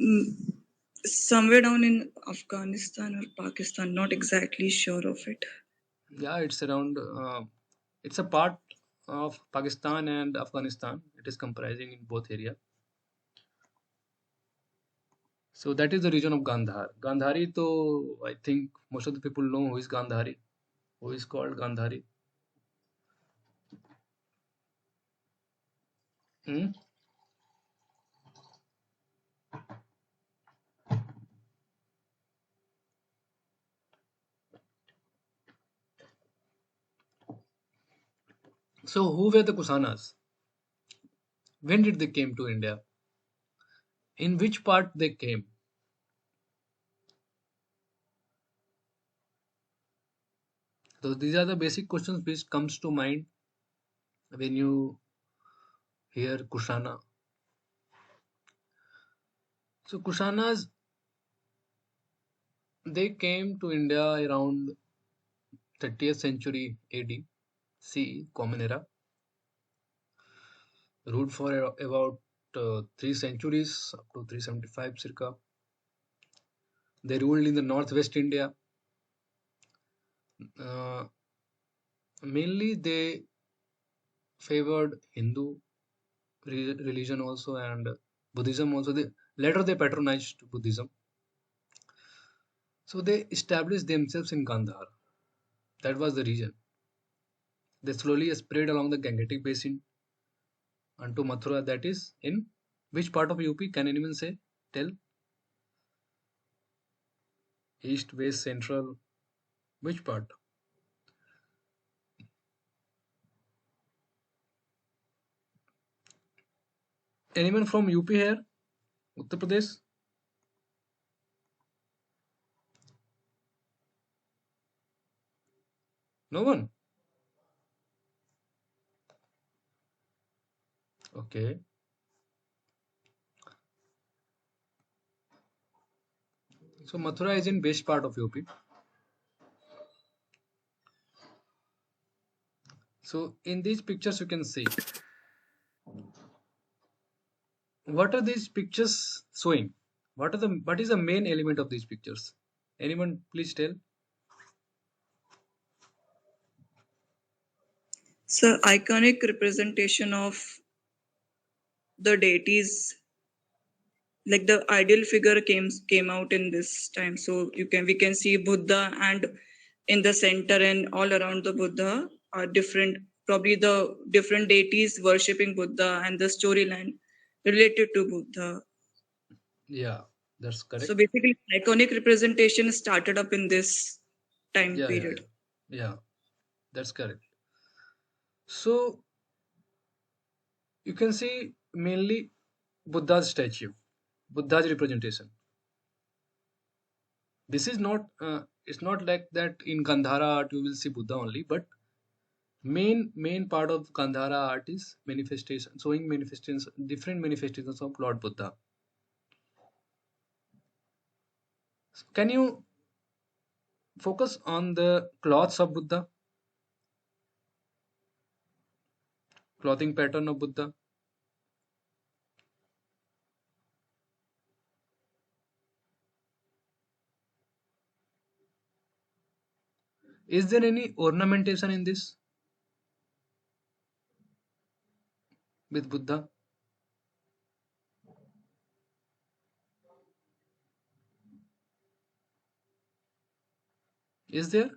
somewhere down in Afghanistan or Pakistan, not exactly sure of it. Yeah, it's around, it's a part of Pakistan and Afghanistan. It is comprising in both area. So that is the region of Gandhar. Gandhari, to I think most of the people know who is Gandhari, who is called Gandhari. Hmm? So who were the Kusanas? When did they came to India? In which part they came? So these are the basic questions which comes to mind when you hear Kushana. So Kushanas, they came to India around 30th century AD, CE, Common Era, ruled for about 3 centuries, up to 375 circa. They ruled in the northwest India. Uh, Mainly they favored Hindu religion also and Buddhism also. Later they patronized Buddhism. So they established themselves in Gandhar. That was the region. They slowly spread along the Gangetic basin unto Mathura. That is in which part of UP? Can anyone say? Tell. East, west, central. Which part? Anyone from UP here? Uttar Pradesh? No one? Okay. So Mathura is in west part of UP. So in these pictures you can see. What are these pictures showing? What is the main element of these pictures? Anyone please tell? So iconic representation of the deities, like the ideal figure came out in this time. So we can see Buddha, and in the center and all around the Buddha are different, probably the different deities worshipping Buddha and the storyline related to Buddha. Yeah, that's So correct. basically, iconic representation started up in this time Yeah, period. yeah, that's correct. So you can see mainly Buddha's statue, Buddha's representation. This is not, it's not like that in Gandhara art you will see Buddha only, but main part of Gandhara art is manifestation, showing manifestations, different manifestations of Lord Buddha. Can you focus on the clothes of Buddha, clothing pattern of Buddha? Is there any ornamentation in this with Buddha? Is there?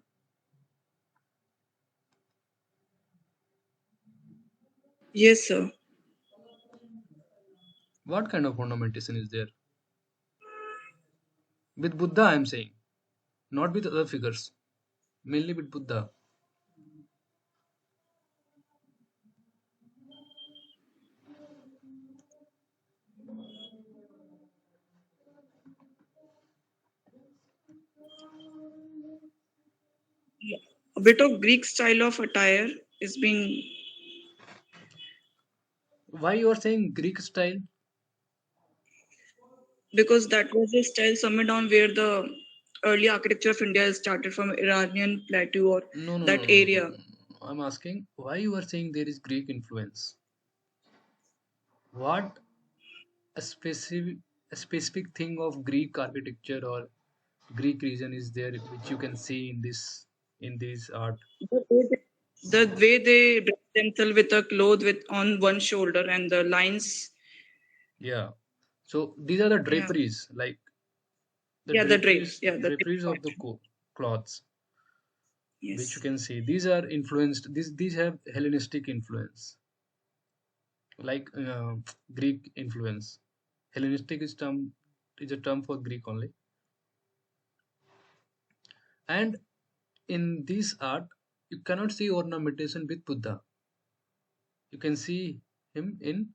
Yes, sir. What kind of ornamentation is there? With Buddha, I am saying, not with other figures, mainly with Buddha. A bit of Greek style of attire is being, Why you are saying Greek style? because that was a style somewhere down where the early architecture of India is started from Iranian plateau or No, no, that no, no, no, area. no. I'm asking why you are saying there is Greek influence. What a specific thing of Greek architecture or Greek region is there which you can see in this art? The way they dress themselves with a cloth with on one shoulder and the lines. Yeah. So these are the Yeah, draperies, like the yeah, the drapes. Yeah, the drape draperies of part. the cloths, which you Yes. can see. These are influenced. These have Hellenistic influence, like Greek influence. Hellenistic is a term for Greek only. And in this art, you cannot see ornamentation with Buddha. You can see him in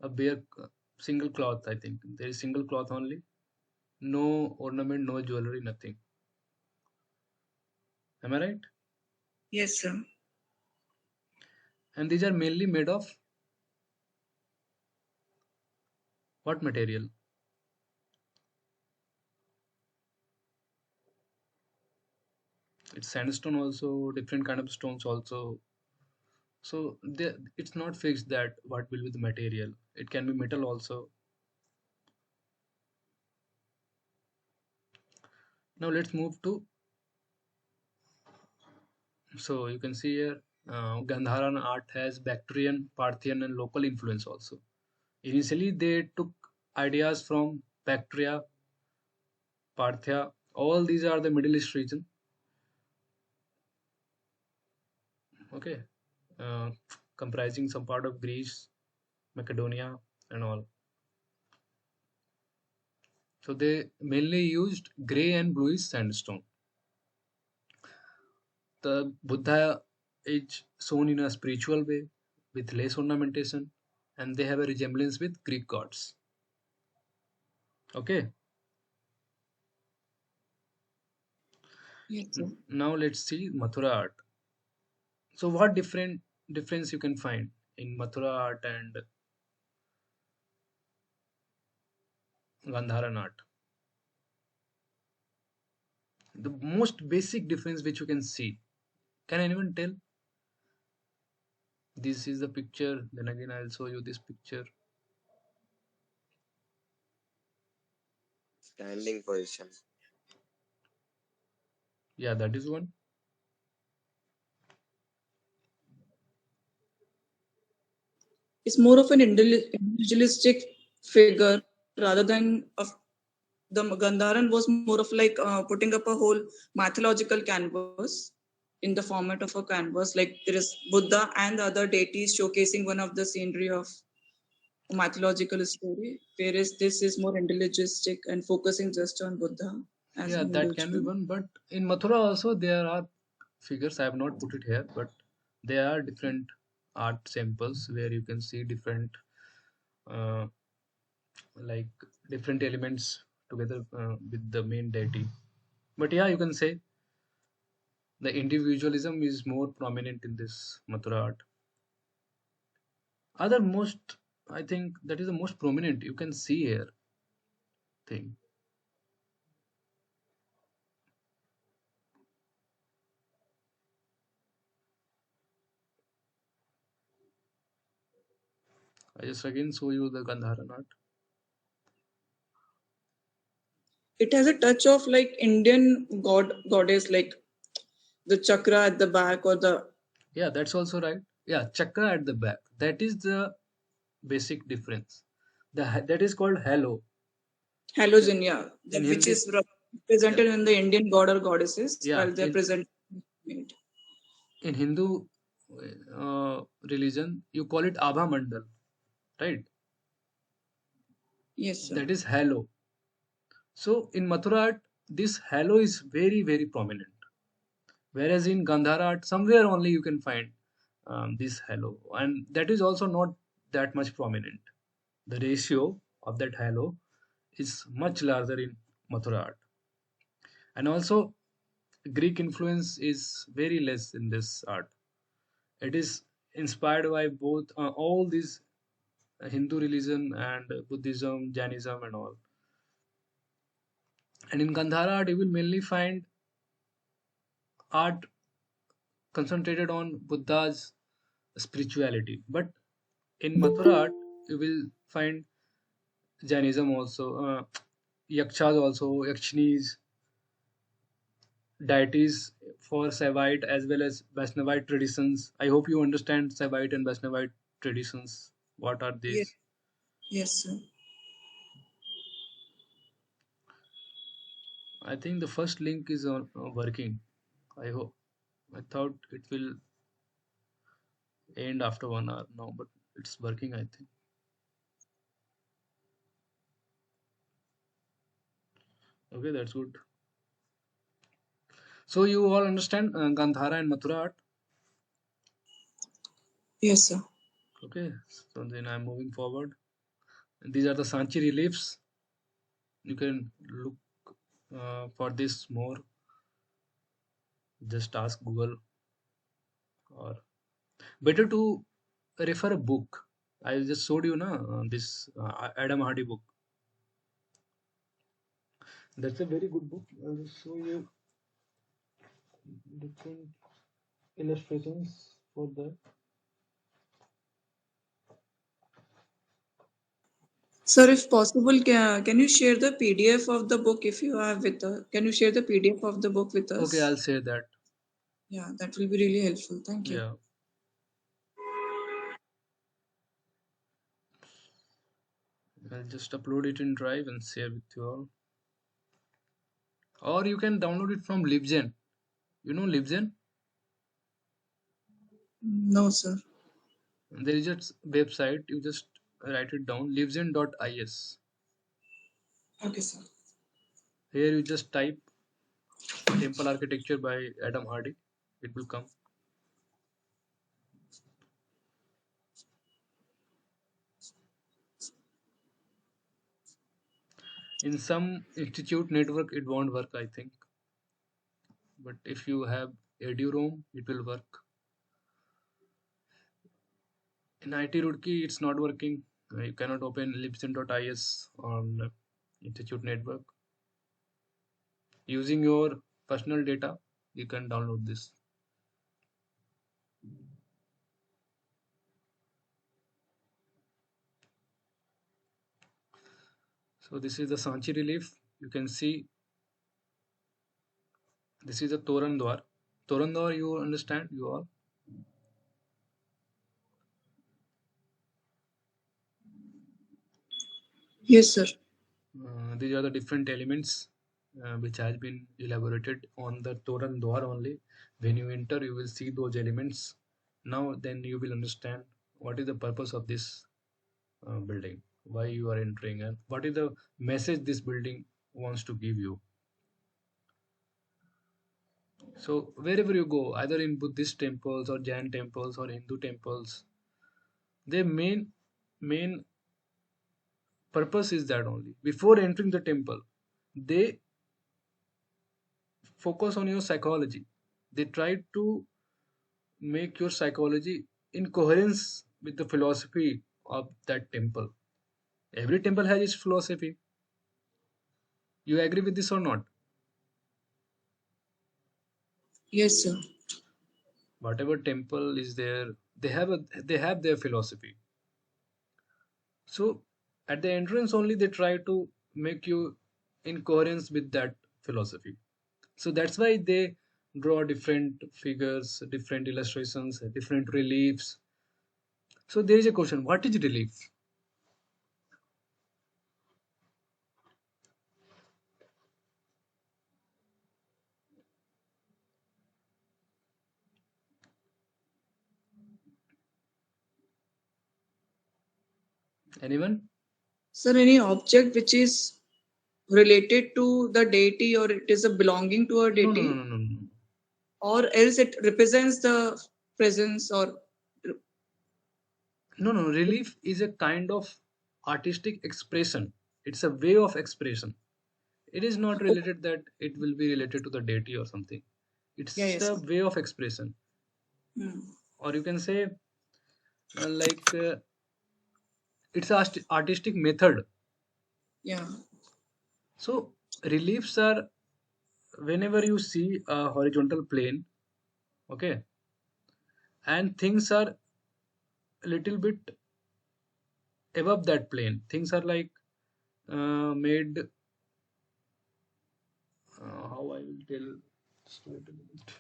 a bare single cloth. I think there is single cloth only. No ornament, no jewelry, nothing. Am I right? Yes, sir. And these are mainly made of what material? It's sandstone also, different kind of stones also. So it's not fixed that what will be the material. It can be metal also. Now let's move to, so you can see here Gandharan art has Bactrian, Parthian and local influence also. Initially they took ideas from Bactria, Parthia. All these are the Middle East region. Okay, uh, comprising some part of Greece, Macedonia and all. So they mainly used grey and bluish sandstone. The Buddha is shown in a spiritual way with less ornamentation, and they have a resemblance with Greek gods. Okay, Yes, sir. now let's see Mathura art. So what difference you can find in Mathura art and Gandharan art? The most basic difference which you can see. Can anyone tell? This is the picture. Then again, I'll show you this picture. Standing position. Yeah, that is one. It's more of an individualistic figure rather than of the Gandharan was more of like putting up a whole mythological canvas in the format of a canvas. Like there is Buddha and the other deities showcasing one of the scenery of a mythological story, whereas this is more individualistic and focusing just on Buddha as Yeah, an that can be individual. one. But in Mathura also there are figures. I have not put it here, but there are different art samples where you can see different uh, like different elements together with the main deity. But yeah, you can say the individualism is more prominent in this Mathura art. Other most, I think that is the most prominent you can see here thing. I just again show you the Gandharan art. It has a touch of like Indian goddess, like the chakra at the back or the Yeah, that's also right. Yeah, chakra at the back. That is the basic difference. That is called halo. halogen, yeah, In which Hindi, is yeah, represented in the Indian god or goddesses yeah. while they're presented. In Hindu religion, you call it Abha Mandal, right? Yes, sir. That is halo. So in Mathura art, this halo is very prominent. Whereas in Gandhara art, somewhere only you can find this halo, and that is also not that much prominent. The ratio of that halo is much larger in Mathura art. And also Greek influence is very less in this art. It is inspired by both all these Hindu religion and Buddhism, Jainism, and all. And in Gandhara art, you will mainly find art concentrated on Buddha's spirituality. But in Mathura art, you will find Jainism also, yakshas also, yakshinis, deities for Saivite as well as Vaishnavite traditions. I hope you understand Saivite and Vaishnavite traditions. What are Yes, these? yes, sir. I think the first link is on working. I hope. I thought it will end after 1 hour now, but it's working, I think. Okay, that's good. So you all understand Gandhara and Mathura art? Yes, sir. Okay, so then I'm moving forward. And these are the Sanchi reliefs. You can look for this more. Just ask Google, or better to refer a book. I just showed you this Adam Hardy book. That's a very good book. I'll just show you different illustrations for that. Sir, if possible, can you share the PDF of the book if you have with can you share the PDF of the book with Okay, us? I'll say that. Yeah, that will be really helpful. Thank you. Yeah. I'll just upload it in Drive and share with you all. Or you can download it from Libgen. You know Libgen? No, sir. There is a website. You just write it down. Libgen.is. Okay, sir. Here you just type Temple Architecture by Adam Hardy. It will come. In some institute network, it won't work, I think. But if you have EduRoam, it will work. In IT Roorkee, it's not working. You cannot open libgen.is on institute network. Using your personal data, you can download this. So this is the Sanchi relief. You can see this is a Toran Dwar. Toran Dwar, you understand, you all? Yes, sir. These are the different elements which has been elaborated on the Toran Dwar only. When you enter, you will see those elements. Now then you will understand what is the purpose of this building, why you are entering, and what is the message this building wants to give you. So wherever you go, either in Buddhist temples or Jain temples or Hindu temples, their main purpose is that only. Before entering the temple, they focus on your psychology. They try to make your psychology in coherence with the philosophy of that temple. Every temple has its philosophy. You agree with this or not? Yes, sir. Whatever temple is there, they have their philosophy. So at the entrance only they try to make you in coherence with that philosophy. So that's why they draw different figures, different illustrations, different reliefs. So there is a question: what is relief? Anyone? Sir, any object which is related to the deity or it is a belonging to a No, no, no, deity, no, no, no. or else it represents the presence or No, no. Relief is a kind of artistic expression. It's a way of expression. It is not related that it will be related to the deity or something. It's Yeah, yes, a sir. way of expression, Hmm. or you can say like it's a artistic method. Yeah. So reliefs are whenever you see a horizontal plane, okay, and things are a little bit above that plane. Things are like made. How I will tell. Just wait a minute.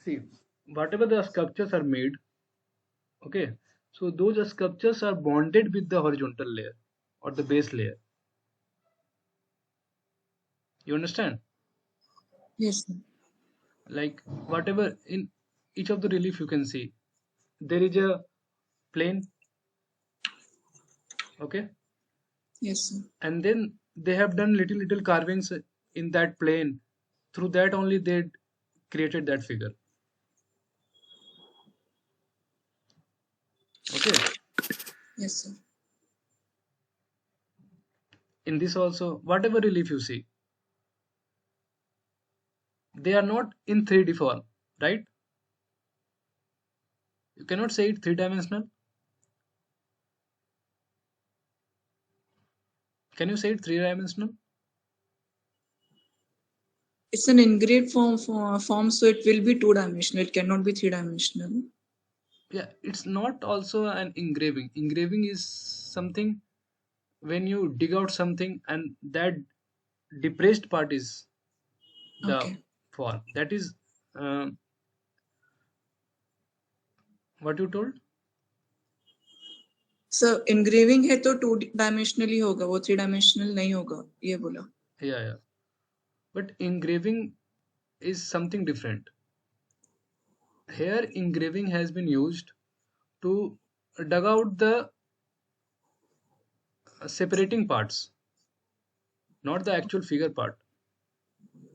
See, whatever the sculptures are made, okay, so those sculptures are bonded with the horizontal layer or the base layer. You understand? Yes, sir. Like whatever in each of the relief you can see, there is a plane, okay, Yes, sir. and then they have done little carvings in that plane. Through that only they created that figure. Okay. Yes, sir. In this also, whatever relief you see, they are not in 3D form, right? You cannot say it three-dimensional. Can you say it three-dimensional? It's an engraved form, so it will be two-dimensional. It cannot be three-dimensional. Yeah, it's not also an engraving. Engraving is something when you dig out something and that depressed part is the Okay. form. That is what you told. Sir engraving है तो to dimensionally होगा, वो three dimensional नहीं होगा, ये बोला. Yeah. But engraving is something different. Here, engraving has been used to dug out the separating parts, not the actual figure part.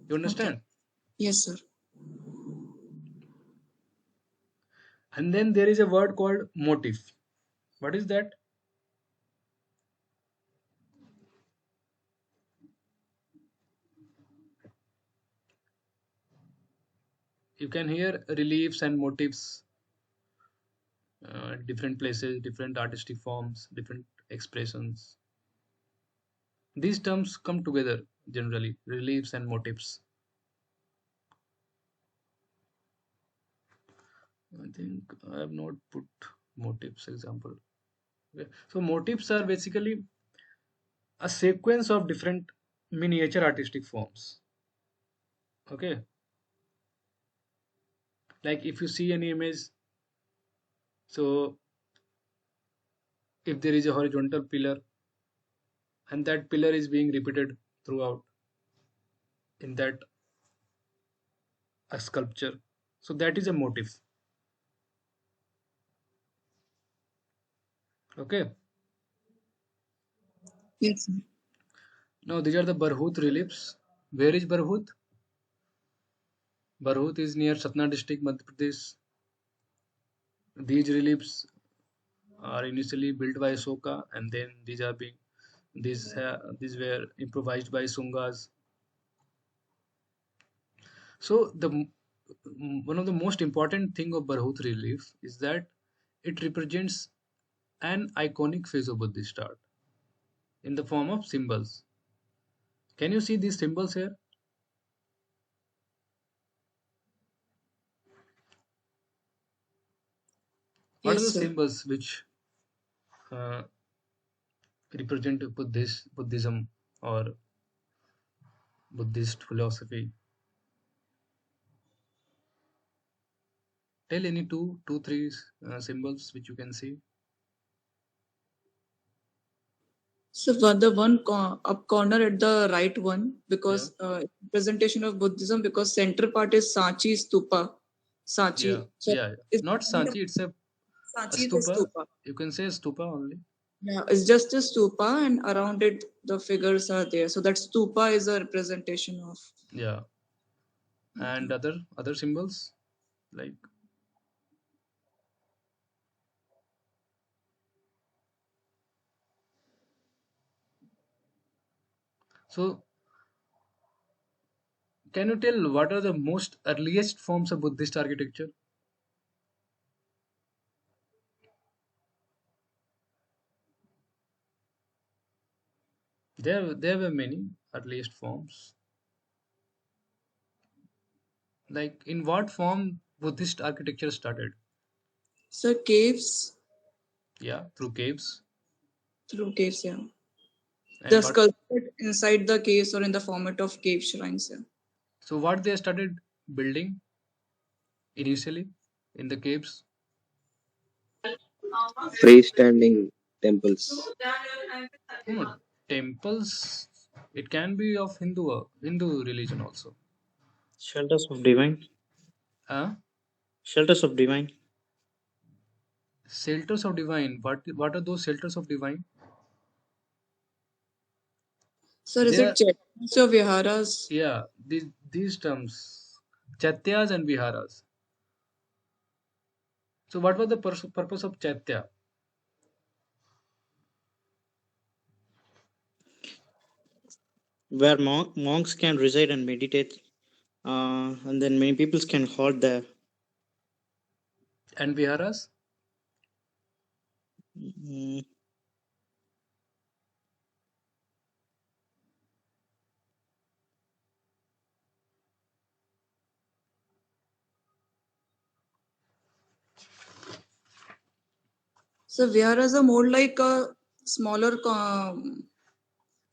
You understand? Yes, sir. And then there is a word called motif. What is that? You can hear reliefs and motifs, different places, different artistic forms, different expressions. These terms come together generally, reliefs and motifs. I think I have not put motifs example. Okay. So motifs are basically a sequence of different miniature artistic forms. Okay. Like if you see any image, so if there is a horizontal pillar and that pillar is being repeated throughout in that a sculpture, so that is a motif. Okay. Yes, sir. Now these are the Barhut reliefs. Where is Barhut? Barhut is near Satna district, Madhya Pradesh. These reliefs are initially built by Ashoka, and then these were improvised by Sungas. So one of the most important thing of Barhut relief is that it represents an iconic phase of Buddhist art in the form of symbols. Can you see these symbols here? What are Yes, the sir. symbols which uh, represent Buddhism or Buddhist philosophy? Tell any three symbols which you can see. So for the one up corner at the right one, Yeah. because presentation of Buddhism, because center part is Sanchi Stupa. Sanchi. Yeah. So Yeah. it's Not Sanchi, it's a Sanchi is a stupa. stupa. You can say stupa only. Yeah, it's just a stupa, and around it the figures are there. So that stupa is a representation of. Yeah. and other symbols like so. Can you tell what are the most earliest forms of Buddhist architecture? There were many earliest forms. Like in what form Buddhist architecture started? So caves, Yeah, through caves. through caves, yeah. And The what? sculpted inside the caves or in the format of cave shrines, yeah. So what they started building initially in the caves? Freestanding temples. No, temples. It can be of Hindu religion also. Shelters of divine. Uh, Shelters of divine. Shelters of divine. What are those shelters of divine? Sir, is They it are, chaityas or viharas? yeah, these terms, chatyas and viharas. So what was the purpose of chaitya? Where monks can reside and meditate, and then many people can halt there. And viharas? Mm, So viharas are more like a smaller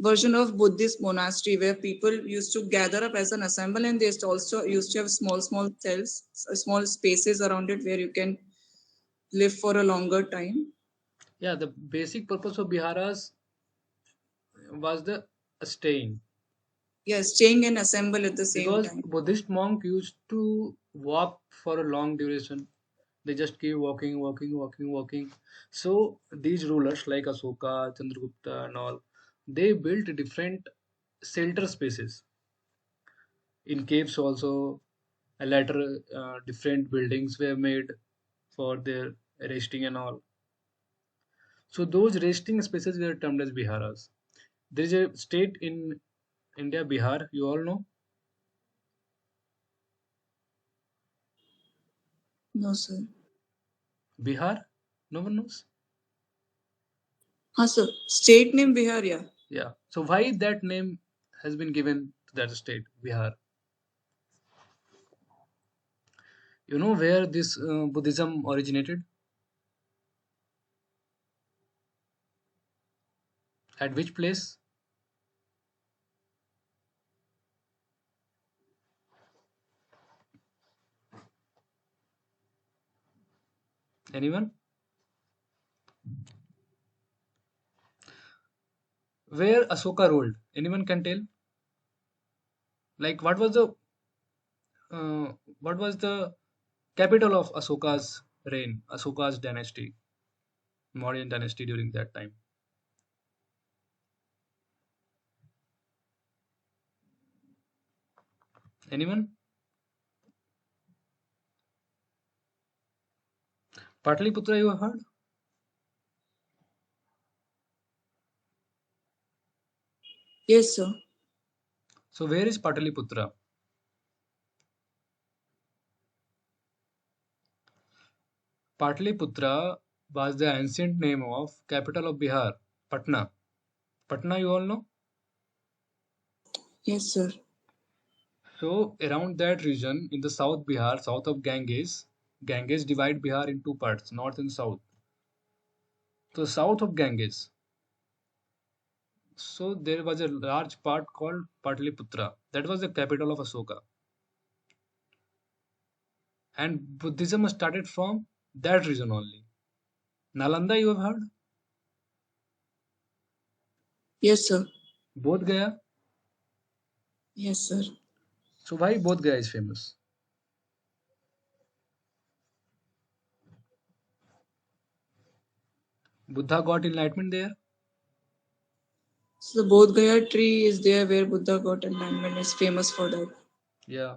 version of Buddhist monastery where people used to gather up as an assembly, and they also used to have small cells, small spaces around it where you can live for a longer time. Yeah, the basic purpose of viharas was the staying. Yes, staying and assemble at the same Because time. Buddhist monk used to walk for a long duration. They just keep walking. So these rulers like Asoka, Chandragupta and all, they built different shelter spaces. In caves also, a later different buildings were made for their resting and all. So those resting spaces were termed as viharas. There is a state in India, Bihar, you all know. No, sir. Bihar? No one knows? Huh, sir. State name Bihar, yeah. Yeah. So why that name has been given to that state, Bihar? You know where this Buddhism originated? At which place? Anyone? Where Asoka ruled? Anyone can tell? Like uh, what was the capital of Asoka's reign, Asoka's dynasty, Mauryan dynasty during that time? Anyone? Pataliputra you have heard? Yes, sir. So where is Pataliputra? Pataliputra was the ancient name of capital of Bihar, Patna. Patna you all know? Yes, sir. So around that region in the South Bihar, south of Ganges, Ganges divide Bihar in two parts, north and south. So south of Ganges, so there was a large part called Pataliputra. That was the capital of Asoka. And Buddhism started from that region only. Nalanda you have heard? Yes, sir. Bodh Gaya. Yes, sir. So why Bodh Gaya is famous? Buddha got enlightenment there. So the Bodh Gaya tree is there where Buddha got enlightenment, is famous for that. Yeah.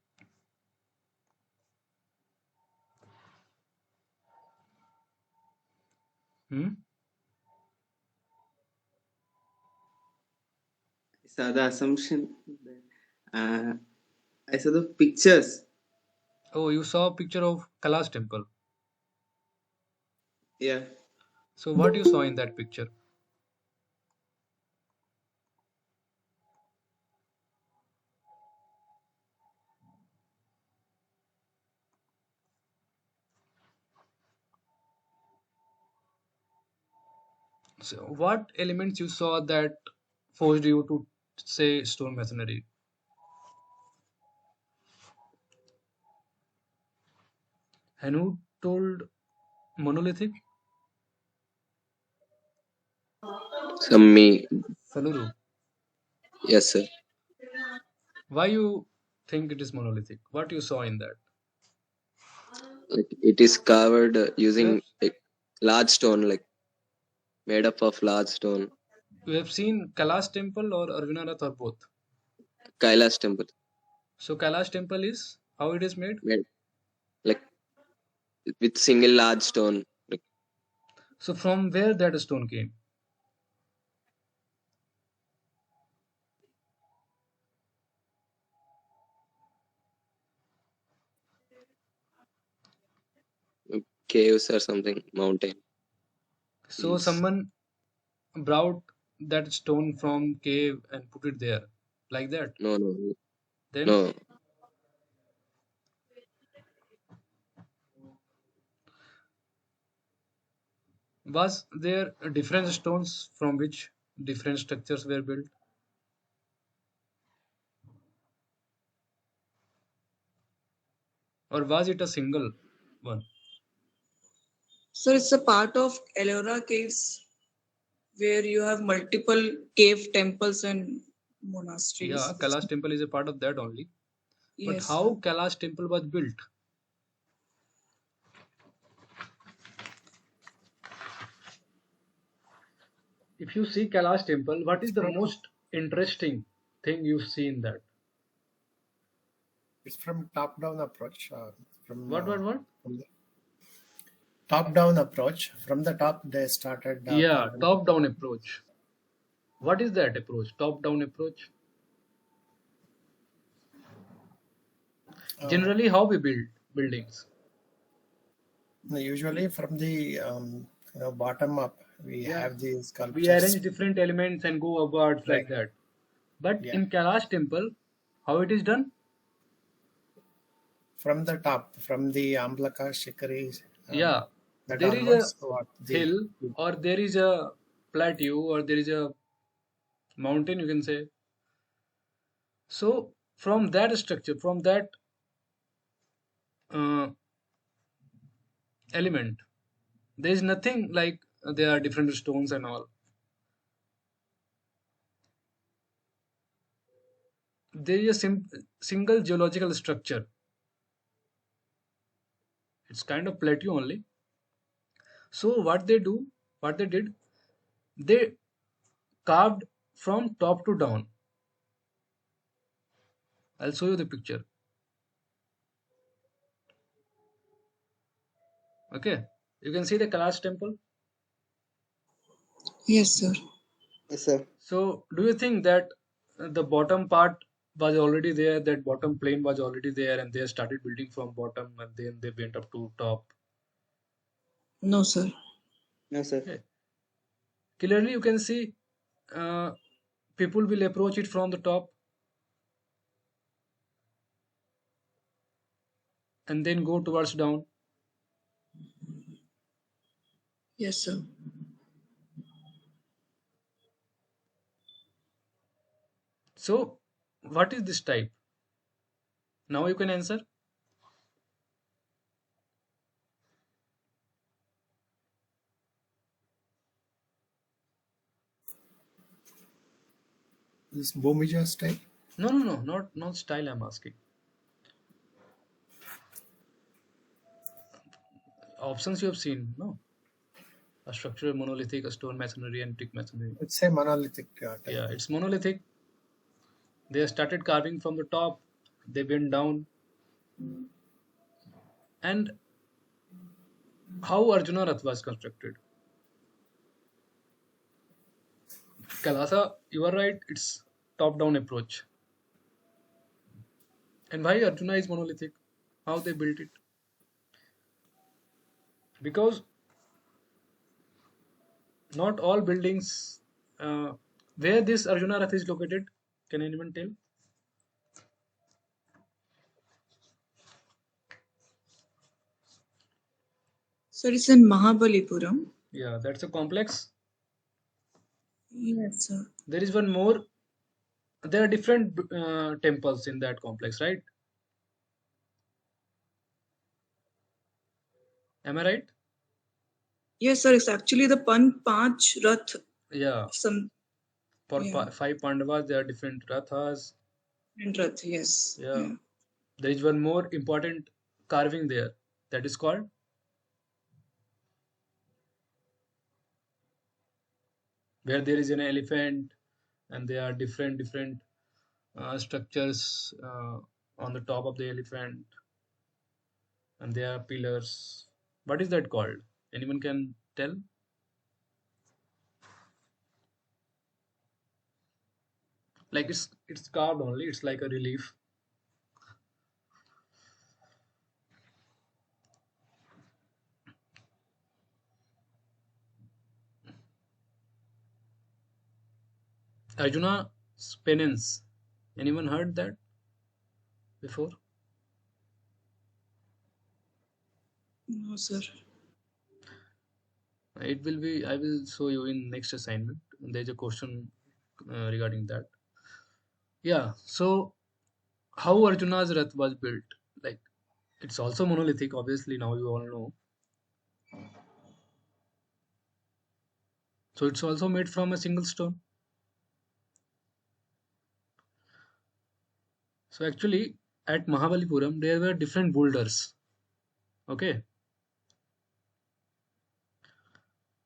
Hmm? So the assumption. Uh, I saw the pictures. Oh, you saw a picture of Kailash temple. Yeah. So what you saw in that picture? So what elements you saw that forced you to say stone masonry? And who told monolithic? Me. Saluru. Yes, sir. Why you think it is monolithic? What you saw in that? Like it is covered You using have, a large stone, like made up of large stone. you have seen Kailash temple or Arvinarath or both? Kailash temple, So Kailash temple is how it is made? made like with single large stone. Like So from where that stone came? caves or something, mountain. So Yes. someone brought that stone from cave and put it there, like that. No, no, Then no. was there different stones from which different structures were built? Or was it a single one? So it's a part of Ellora Caves where you have multiple cave temples and monasteries. Yeah, Kailash temple is a part of that only. But Yes. how Kailash temple was built? If you see Kailash temple, what is the most interesting thing you see in that? It's from top-down approach. From What? From the top-down approach. From the top, they started. Yeah, top-down approach. What is that approach? Top-down approach? Generally, how we build buildings? Usually, from the bottom up, we Yeah. have these sculptures. We arrange different elements and go upwards like that. But Yeah. in Kailash temple, how it is done? From the top, from the Amblaka Shikari. Yeah, that there is onwards, a what hill or there is a plateau or there is a mountain, you can say. So from that structure, from that element, there is nothing like there are different stones and all. There is a single geological structure. It's kind of plateau only. So what they did, they carved from top to down. I'll show you the picture. Okay, you can see the Kailash temple. Yes, sir. Yes, sir. So do you think that the bottom part was already there, that bottom plane was already there, and they started building from bottom and then they went up to top? No, sir. No, sir. Okay. Clearly, you can see people will approach it from the top and then go towards down. Yes, sir. So, what is this type? Now you can answer. This Bhumija style. No, not style. I'm asking. Options you have seen, no? A structural monolithic, a stone masonry, and brick masonry. It's a monolithic type. Yeah, it's monolithic. They started carving from the top, they went down. And how Arjuna Rath was constructed? Kailasa, you are right, it's top-down approach. And why Arjuna is monolithic? How they built it? Because not all buildings, where this Arjuna Rath is located, can anyone tell? Sir, it's in Mahabalipuram. Yeah, that's a complex. Yes, sir. There is one more. There are different temples in that complex, right? Am I right? Yes, sir. It's actually the Panch Rath. Yeah. For Yeah. 5 Pandavas, there are different rathas. Rath, yes. Yeah. There is one more important carving there. That is called where there is an elephant and there are different structures on the top of the elephant, and there are pillars. What is that called? Anyone can tell? Like it's carved only. It's like a relief. Arjuna's penance. Anyone heard that before? No, sir. It will be. I will show you in next assignment. There's a question regarding that. Yeah. So how Arjuna's Rath was built? Like it's also monolithic. Obviously, now you all know. So it's also made from a single stone. So actually, at Mahabalipuram, there were different boulders. Okay.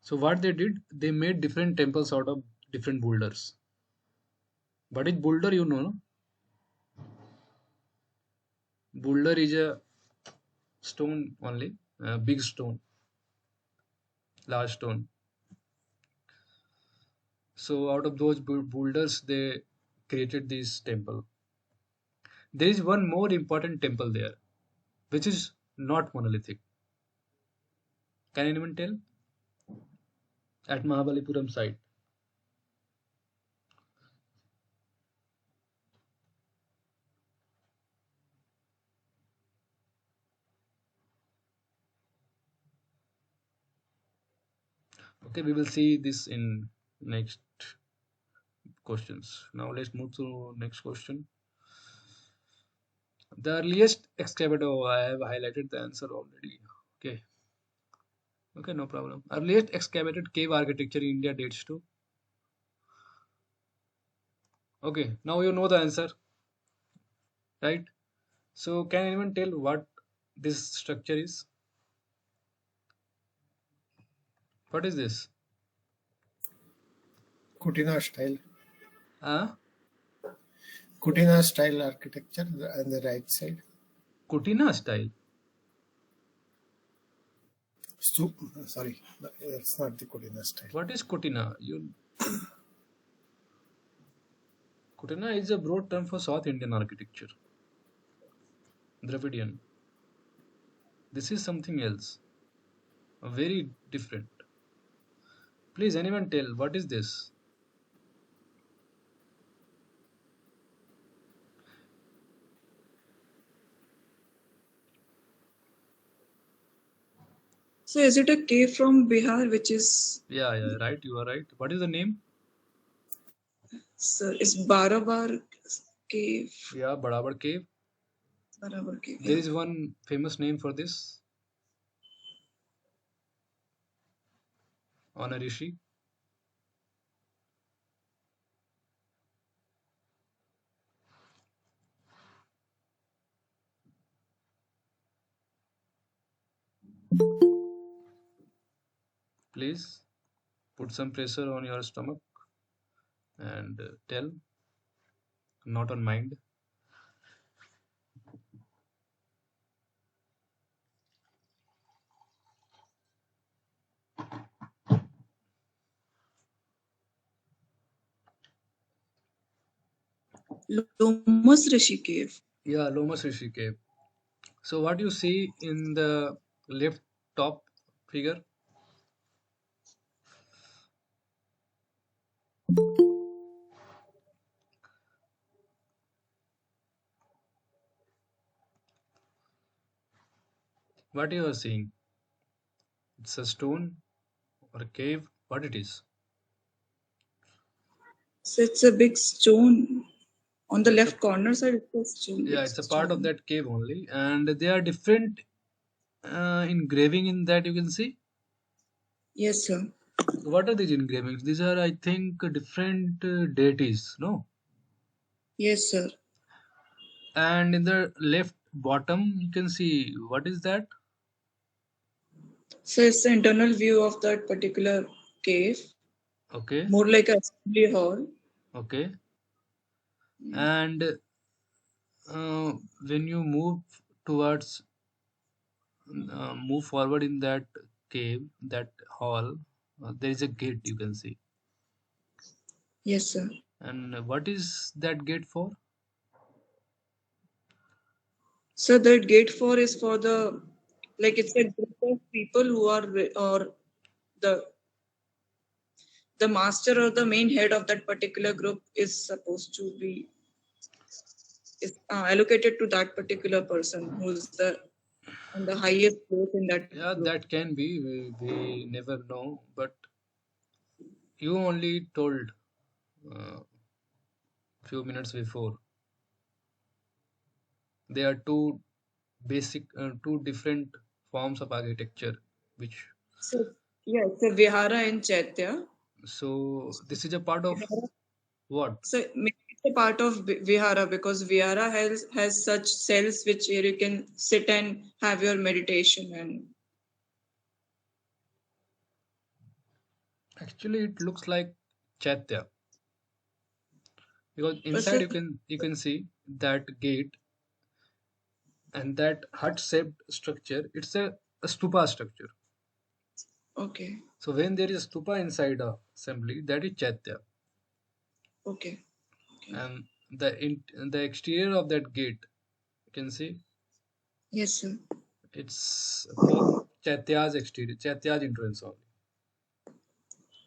So what they did, they made different temples out of different boulders. What is boulder? You know, no? Boulder is a stone only, a big stone, large stone. So out of those boulders, they created this temple. There is one more important temple there, which is not monolithic. Can anyone tell? At Mahabalipuram site. Okay, we will see this in next questions. Now let's move to next question. The earliest excavator, I have highlighted the answer already. Okay. Okay, no problem. Earliest excavated cave architecture in India dates to. Okay, now you know the answer, right? So can anyone tell what this structure is? What is this? Kutina style. Huh? Kutina style architecture on the right side. Kutina style. Sorry, that's not the Kutina style. What is Kutina? Kutina is a broad term for South Indian architecture. Dravidian. This is something else. Very different. Please, anyone tell what is this? So is it a cave from Bihar, which is? Yeah, right. You are right. What is the name? Sir, it's Barabar Cave. Yeah, Barabar Cave. Barabar Cave. There is one famous name for this. On a rishi. Please put some pressure on your stomach and tell, not on mind. Lomas Rishi Cave. Yeah, Lomas Rishi Cave. So what you see in the left top figure? What you are seeing? It's a stone or a cave? What it is? So it's a big stone on the Yeah, it's a left corner side. It's a stone, yeah, big it's a part of stone. that cave only, and they are different engraving in that you can see. Yes, sir. What are these engravings? These are, I think, different deities, no? Yes, sir. And in the left bottom, you can see what is that? So it's the internal view of that particular cave, Okay, more like a assembly hall. okay. And when you towards, move forward in that cave, that hall, there is a gate you can see. Yes, sir. And what is that gate for? So that gate 4 is for the, like it's a group of people who are or the the master or the main head of that particular group is supposed to be is allocated to that particular person who's the on the highest place in that Yeah, group. that can be. We never know, but you only told few minutes before. There are two different forms of architecture, which So yeah, it's a vihara in Chaitya. so this is a part of Vihara. what? So maybe it's a part of vihara because vihara has such cells which where you can sit and have your meditation and Actually, it looks like Chaitya because inside also you can see that gate and that hut-shaped structure. It's a stupa structure. okay, So when there is a stupa inside a assembly, that is Chaitya. okay, okay. And the exterior of that gate, you can see Yes, sir. it's for Chaitya's exterior, Chaitya's entrance only.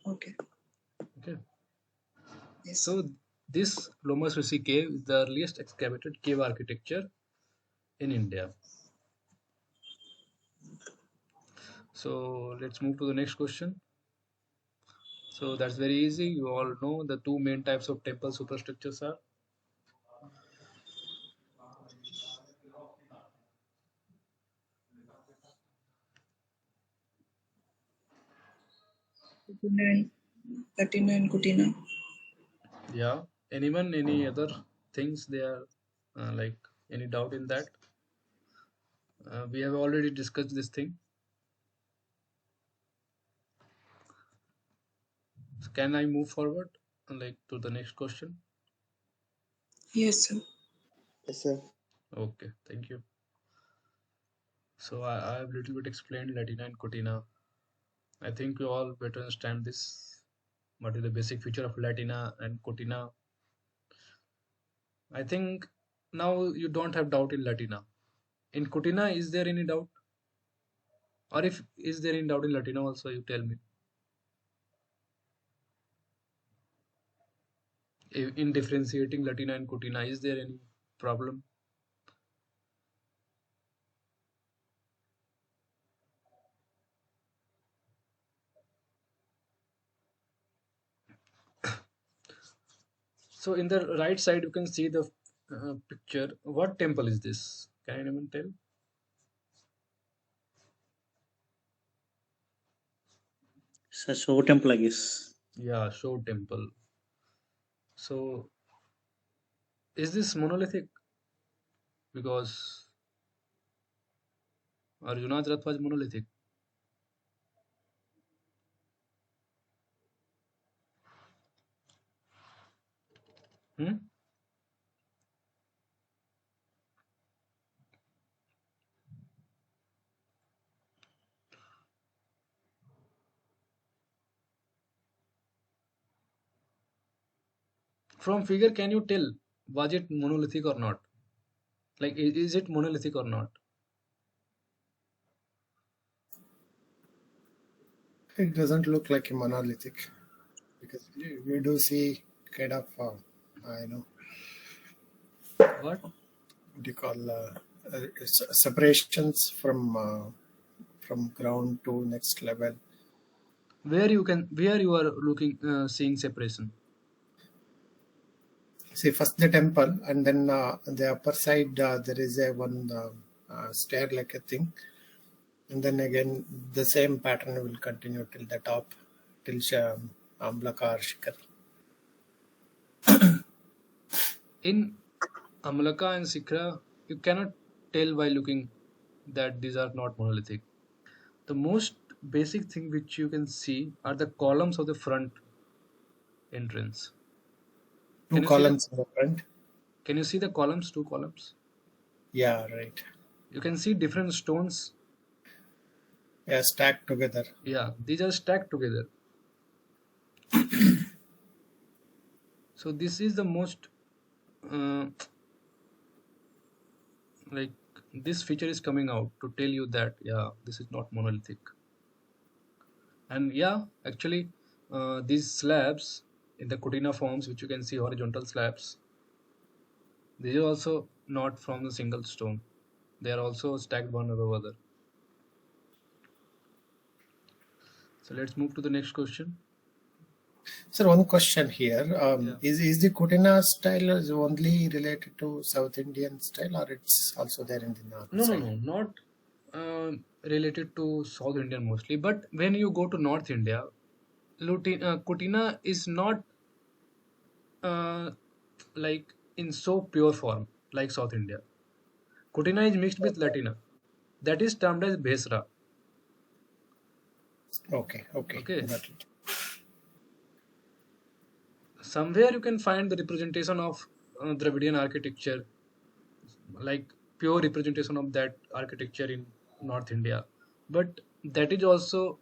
Okay. Okay. Yes. So this Lomas Rishi cave is the earliest excavated cave architecture in India. So let's move to the next question. So that's very easy. You all know the two main types of temple superstructures are. Katina and Kutina. Yeah. Anyone, any other things they are like any doubt in that? We have already discussed this thing. So can I move forward like to the next question? Yes, sir. Yes, sir. Okay, thank you. So I have little bit explained Latina and Cortina. I think you all better understand this. What is the basic feature of Latina and Cortina? I think now you don't have doubt in Latina. In Cortina, is there any doubt? Or if is there any doubt in Latina also, you tell me. In differentiating Latina and Cortina, is there any problem? So in the right side, you can see the picture. What temple is this? Can anyone tell? It's a show temple, I guess. Yeah, Show temple. So is this monolithic? Because Arjuna's Rath was monolithic. Hmm? From figure, can you tell was it monolithic or not? Like, is it monolithic or not? It doesn't look like a monolithic because we do see kind of, What? what do you call separations from ground to next level. Where you are looking, seeing separation? See, first the temple, and then on the upper side there is a one stair like a thing, and then again the same pattern will continue till the top, till Amlaka or Shikhar. In Amalaka and Sikra, you cannot tell by looking that these are not monolithic. The most basic thing which you can see are the columns of the front entrance. Two columns in the front. Can you see the columns? Two columns. Yeah, right. You can see different stones. Yeah, stacked together. Yeah, these are stacked together. So this is the most like this feature is coming out to tell you that yeah, this is not monolithic. And yeah, actually these slabs in the Kutina forms, which you can see horizontal slabs, these are also not from a single stone. They are also stacked one above other. So let's move to the next question. Sir, one question here. Is the Kutina style is only related to South Indian style, or it's also there in the North? No, not related to South Indian mostly. But when you go to North India, Kutina is not like in so pure form like South India. Kutina is mixed with Latina. That is termed as Besra. Okay. Got it. Somewhere you can find the representation of Dravidian architecture, like pure representation of that architecture in North India, but that is also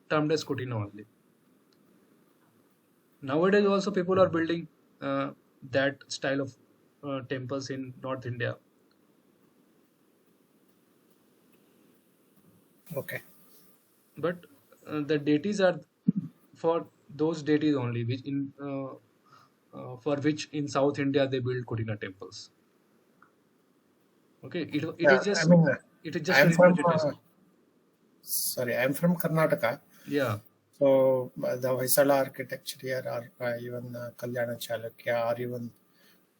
termed as Kutina only. Nowadays also people are building that style of temples in North India. Okay. But the deities are for those deities only, which in for which in South India they build Kutina temples. Okay, it is just it is just a representation. I'm from Karnataka. Yeah. So the Hoysala architecture here, or even Kalyana Chalukya, or even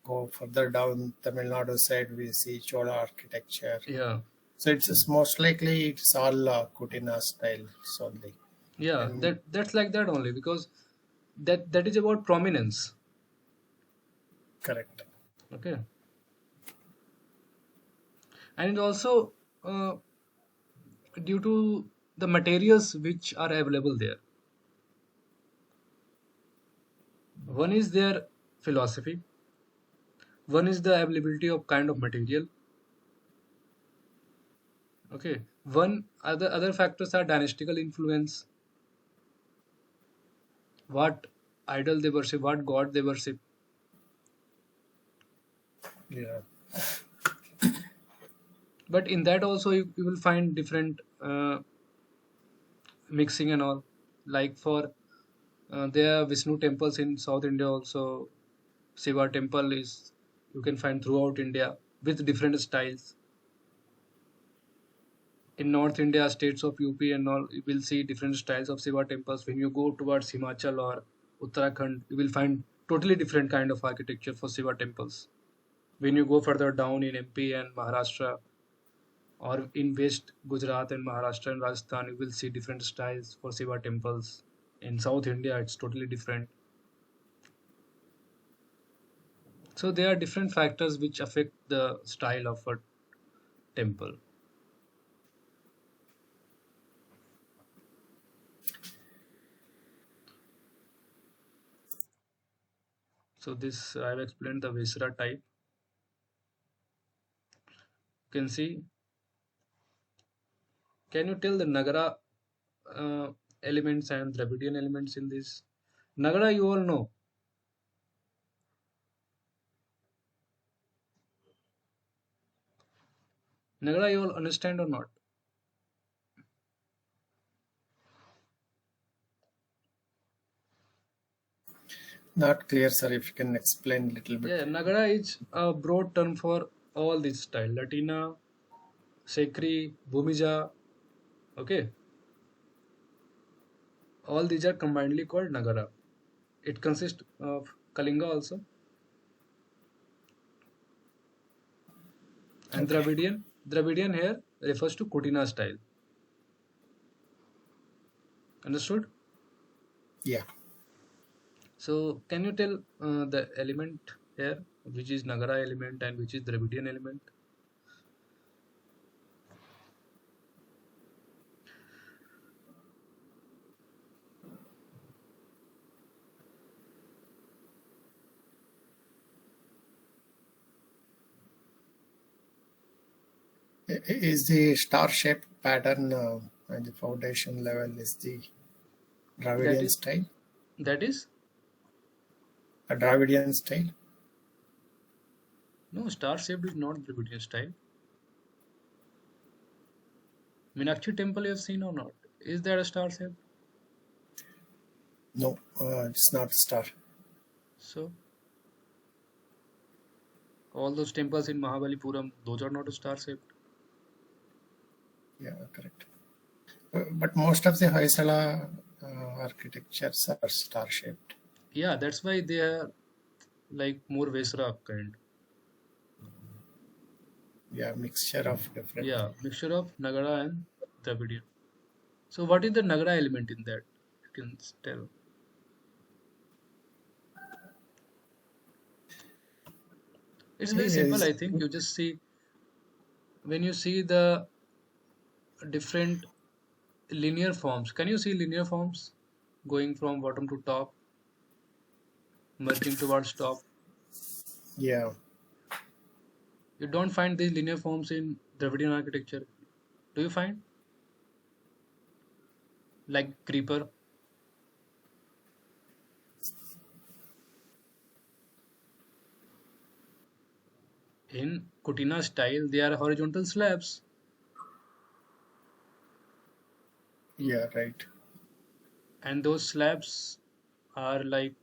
go further down Tamil Nadu side, we see Chola architecture. Yeah. So it's most likely it's all Kutina style only. Yeah, that's like that only, because that is about prominence. Correct. Okay. And it also due to the materials which are available there. One is their philosophy. One is the availability of kind of material. Okay. Other factors are dynastical influence. What idol they worship, what god they worship. Yeah. But in that also you will find different mixing and all. Like for there are Vishnu temples in South India also. Shiva temple is you can find throughout India with different styles. In North India, states of UP and all, you will see different styles of Shiva temples. When you go towards Himachal or Uttarakhand, you will find totally different kind of architecture for Shiva temples. When you go further down in MP and Maharashtra, or in West Gujarat and Maharashtra and Rajasthan, you will see different styles for Shiva temples. In South India, it's totally different. So there are different factors which affect the style of a temple. So this I have explained the Vesra type. You can see. Can you tell the Nagara elements and Dravidian elements in this? Nagara you all know. Nagara, you all understand or not? Not clear, sir. If you can explain a little bit. Yeah, Nagara is a broad term for all these style. Latina, Sekri, Bhumija. Okay. All these are combinedly called Nagara. It consists of Kalinga also. And Okay. Dravidian here refers to Kutina style. Understood? Yeah. So can you tell the element here, which is Nagara element and which is Dravidian element? Is the star-shaped pattern at the foundation level is the Dravidian style? That is? A Dravidian style? No, star shaped is not Dravidian style. Meenakshi temple you have seen or not? Is there a star shape? No, it's not star. So all those temples in Mahabalipuram, those are not star shaped. Yeah, correct. But most of the Hoysala architectures are star-shaped. Yeah, that's why they are like more Vesra kind. Yeah, mixture of different. Yeah, mixture of Nagara and Dravidian. So what is the Nagara element in that? You can tell. It's very simple, I think. You just see, when you see the different linear forms, can you see linear forms going from bottom to top, merging towards top? Yeah. You don't find these linear forms in Dravidian architecture. Do you find? Like creeper. In Kutina style, they are horizontal slabs. Yeah, right. And those slabs are like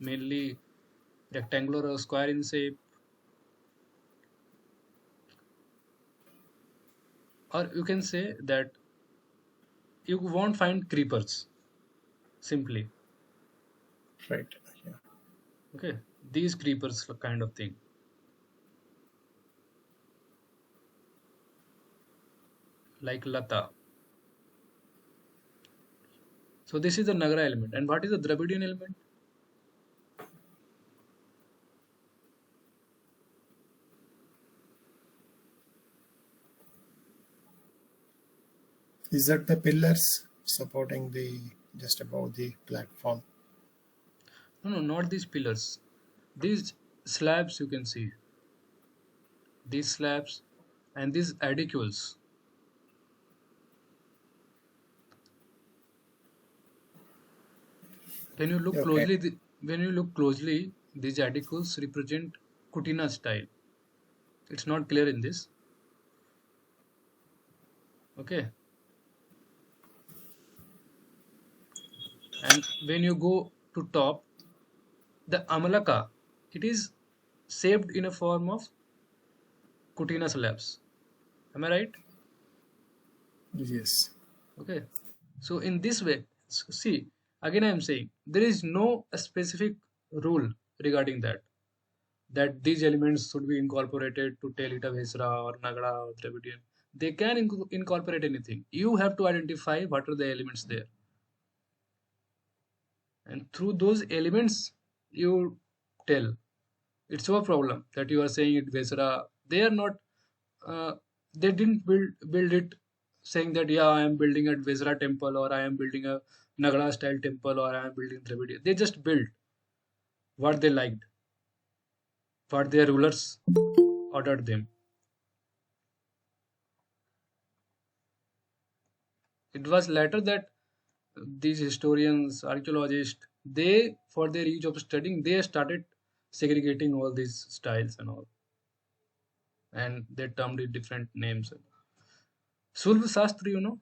mainly rectangular or square in shape. Or you can say that you won't find creepers simply. Right. Yeah. Okay, these creepers kind of thing. Like Lata. So this is the Nagara element. And what is the Dravidian element? Is that the pillars supporting the just above the platform? No, not these pillars. These slabs you can see. These slabs and these adicules. When you look closely, these adicules represent Kutina style. It's not clear in this. Okay. And when you go to top, the Amalaka, it is shaped in a form of Kutina slabs. Am I right? Yes. Okay. So in this way, see, again I am saying, there is no specific rule regarding that these elements should be incorporated to tell it a Vesra or Nagara or Dravidian. They can incorporate anything. You have to identify what are the elements there. And through those elements, you tell. It's your problem that you are saying it Vesara. They are not, they didn't build it saying that, yeah, I am building a Vesara temple or I am building a Nagara style temple or I am building Dravidian. They just built what they liked, what their rulers ordered them. It was later that these historians, archaeologists, they, for their ease of studying, they started segregating all these styles and all. and they termed it different names. Sulva Shastra, you know,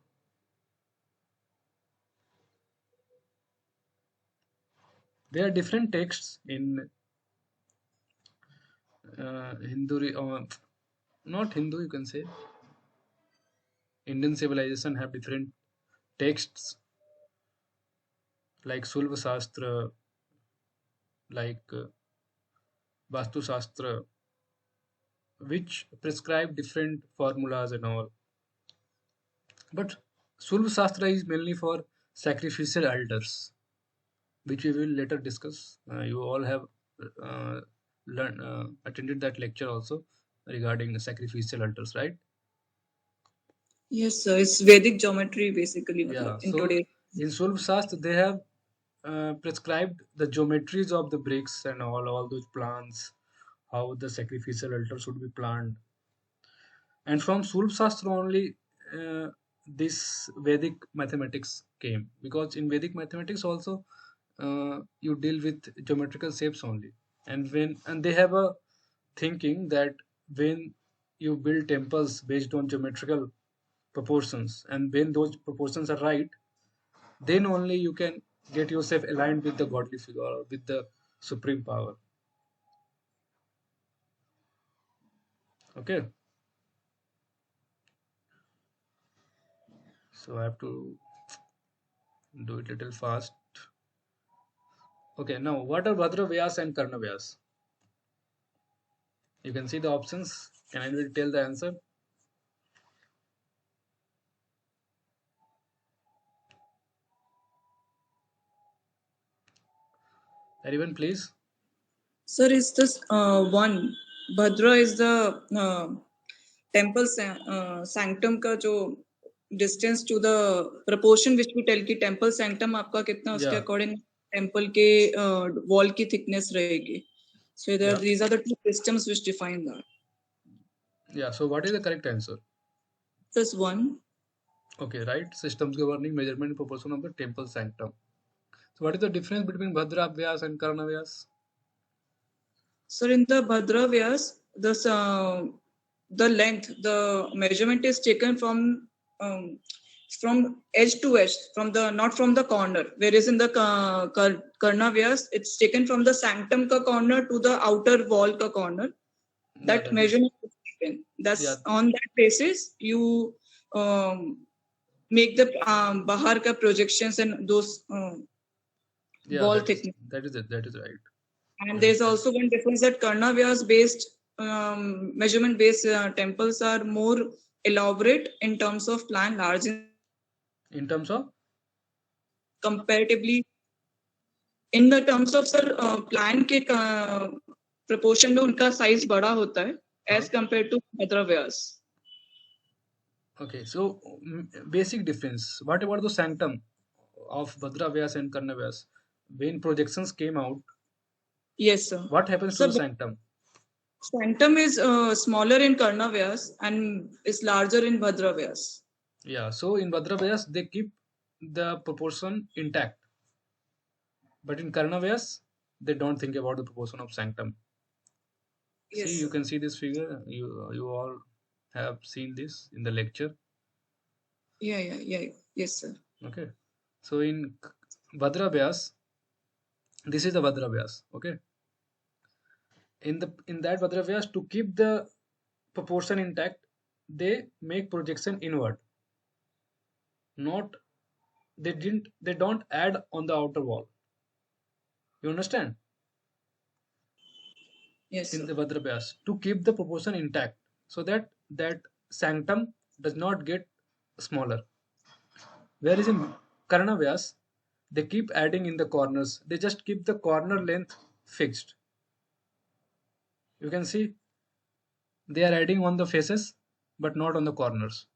there are different texts in Hindu, not Hindu, you can say. Indian civilization have different texts like Sulva Shastra, like Vastu Shastra, which prescribe different formulas and all. But Sulva Shastra is mainly for sacrificial altars, which we will later discuss. You all have attended that lecture also regarding the sacrificial altars, right? Yes, sir. It's Vedic geometry basically. Yeah. In So today. in Sulva Shastra, they have prescribed the geometries of the bricks and all those plants, how the sacrificial altar should be planned. And from Sulva Shastra only this Vedic mathematics came, because in Vedic mathematics also you deal with geometrical shapes only, and they have a thinking that when you build temples based on geometrical proportions, and when those proportions are right, then only you can get yourself aligned with the godly figure or with the supreme power. Okay, so I have to do it little fast. Okay, now what are Bhadra Vyas and Karna Vyas? You can see the options. Can anybody tell the answer? Anyone, please? Sir, is this one? Bhadra is the temple sanctum का जो distance to the proportion which we tell कि temple sanctum आपका कितना उसके Yeah. according temple के wall की thickness रहेगी. So Yeah. these are the two systems which define that. Yeah. So what is the correct answer? This one. Okay, right. Systems governing measurement and proportion of the temple sanctum. So what is the difference between Bhadra Vyas and Karna Vyas? So in the Bhadra Vyas, the length, the measurement is taken from edge to edge, not from the corner. Whereas in the Karna Vyas, it's taken from the sanctum ka corner to the outer wall ka corner. That measurement is taken. That's on that basis you make the bahar ka projections and those wall thickness. That is it. That is right. And there's also one difference that Karna Vyas based measurement based temples are more elaborate in terms of plan, large in terms of comparatively in the terms of sir plan के proportion में उनका size बड़ा होता है as compared to Bhadra Vyas. Okay, so basic difference. What about the sanctum of Bhadra Vyas and Karna Vyas? When projections came out, yes, sir. What happens to the sanctum? Sanctum is smaller in Karna Vyas and is larger in Bhadra Vyas. Yeah, so in Bhadra Vyas they keep the proportion intact, but in Karna Vyas they don't think about the proportion of sanctum. Yes, see, you can see this figure. You all have seen this in the lecture. Yeah. Yes, sir. Okay, so in Bhadra Vyas, this is the Bhadra Vyas. Okay, in that Bhadra Vyas, to keep the proportion intact, they make projection inward. They don't add on the outer wall. You understand? Yes, in sir. the Bhadra Vyas, to keep the proportion intact, so that sanctum does not get smaller. Whereas in Karna Vyas, they keep adding in the corners. They just keep the corner length fixed. You can see they are adding on the faces, but not on the corners.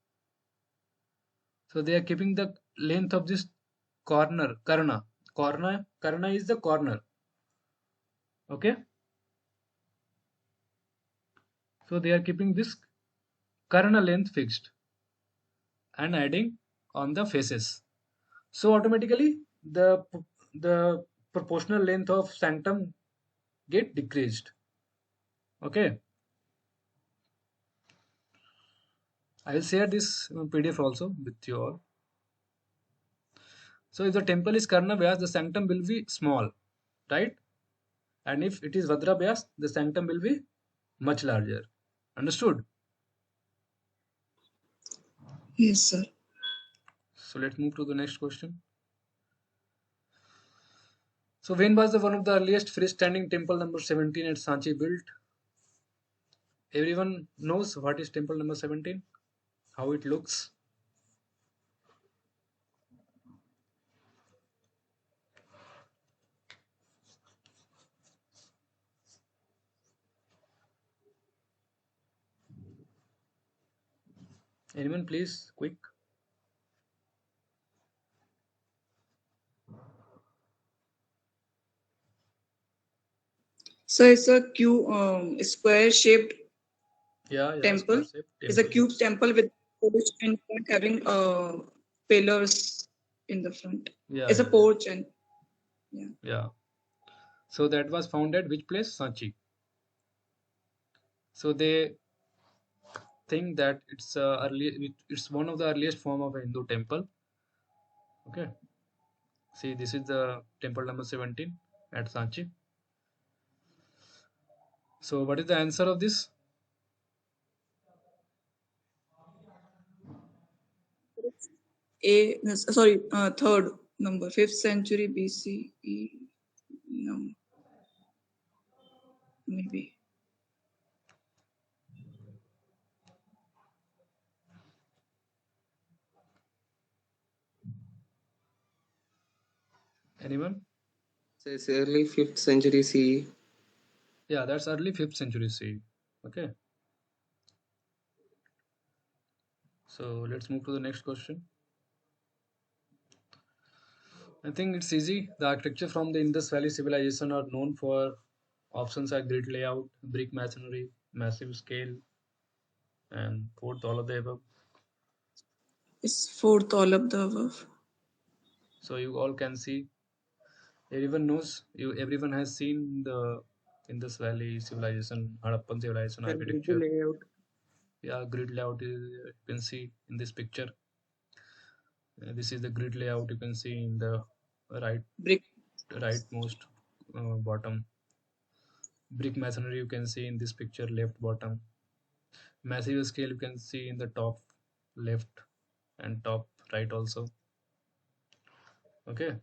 So they are keeping the length of this corner, Karna. Karna is the corner. Okay. So they are keeping this Karna length fixed and adding on the faces. So automatically the proportional length of sanctum get decreased. Okay. I will share this PDF also with you all. So if the temple is Karna Vyas, the sanctum will be small, right? And if it is Vadra Vyas, the sanctum will be much larger. Understood? Yes, sir. So let's move to the next question. So when was the one of the earliest freestanding temple number 17 at Sanchi built? Everyone knows what is temple number 17? How it looks? Anyone please, quick. So it's a square shaped Yeah, temple. square shape It's a temple. cube temple with porch in front having pillars in the front. Yeah, It's a porch and yeah. So that was found at which place? Sanchi. So they think that it's one of the earliest form of a Hindu temple. Okay. See, this is the temple number 17 at Sanchi. So what is the answer of this? third number, 5th century BCE. No, maybe. Anyone? So it's early 5th century CE. Yeah, that's early 5th century CE. Okay. So let's move to the next question. I think it's easy. The architecture from the Indus Valley civilization are known for options are grid layout, brick masonry, massive scale, and fourth all of the above. It's fourth all of the above. So you all can see. Everyone knows. Everyone has seen the Indus Valley civilization, Harappan civilization architecture. Layout. Yeah, grid layout you can see in this picture. This is the grid layout you can see in the rightmost bottom. Brick masonry you can see in this picture, left bottom. Massive scale you can see in the top left and top right also. Okay,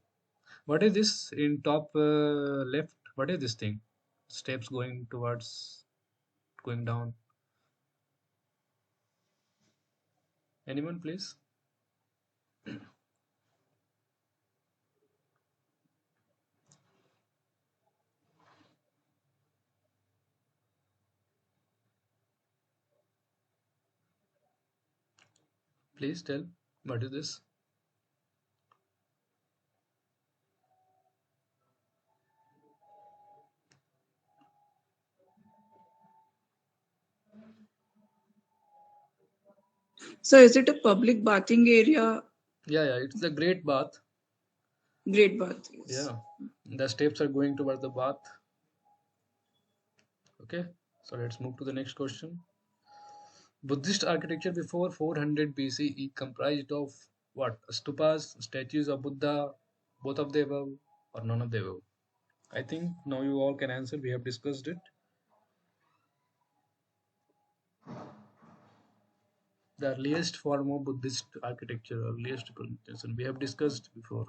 what is this in top left? What is this thing? Steps going down. Anyone please? Please tell, what is this? So is it a public bathing area? Yeah, it's the great bath. Great bath. Yes. Yeah, the steps are going towards the bath. Okay, so let's move to the next question. Buddhist architecture before 400 BCE comprised of what? Stupas, statues of Buddha, both of the above, or none of the above? I think now you all can answer. We have discussed it. The earliest form of Buddhist architecture, earliest presentation, we have discussed before.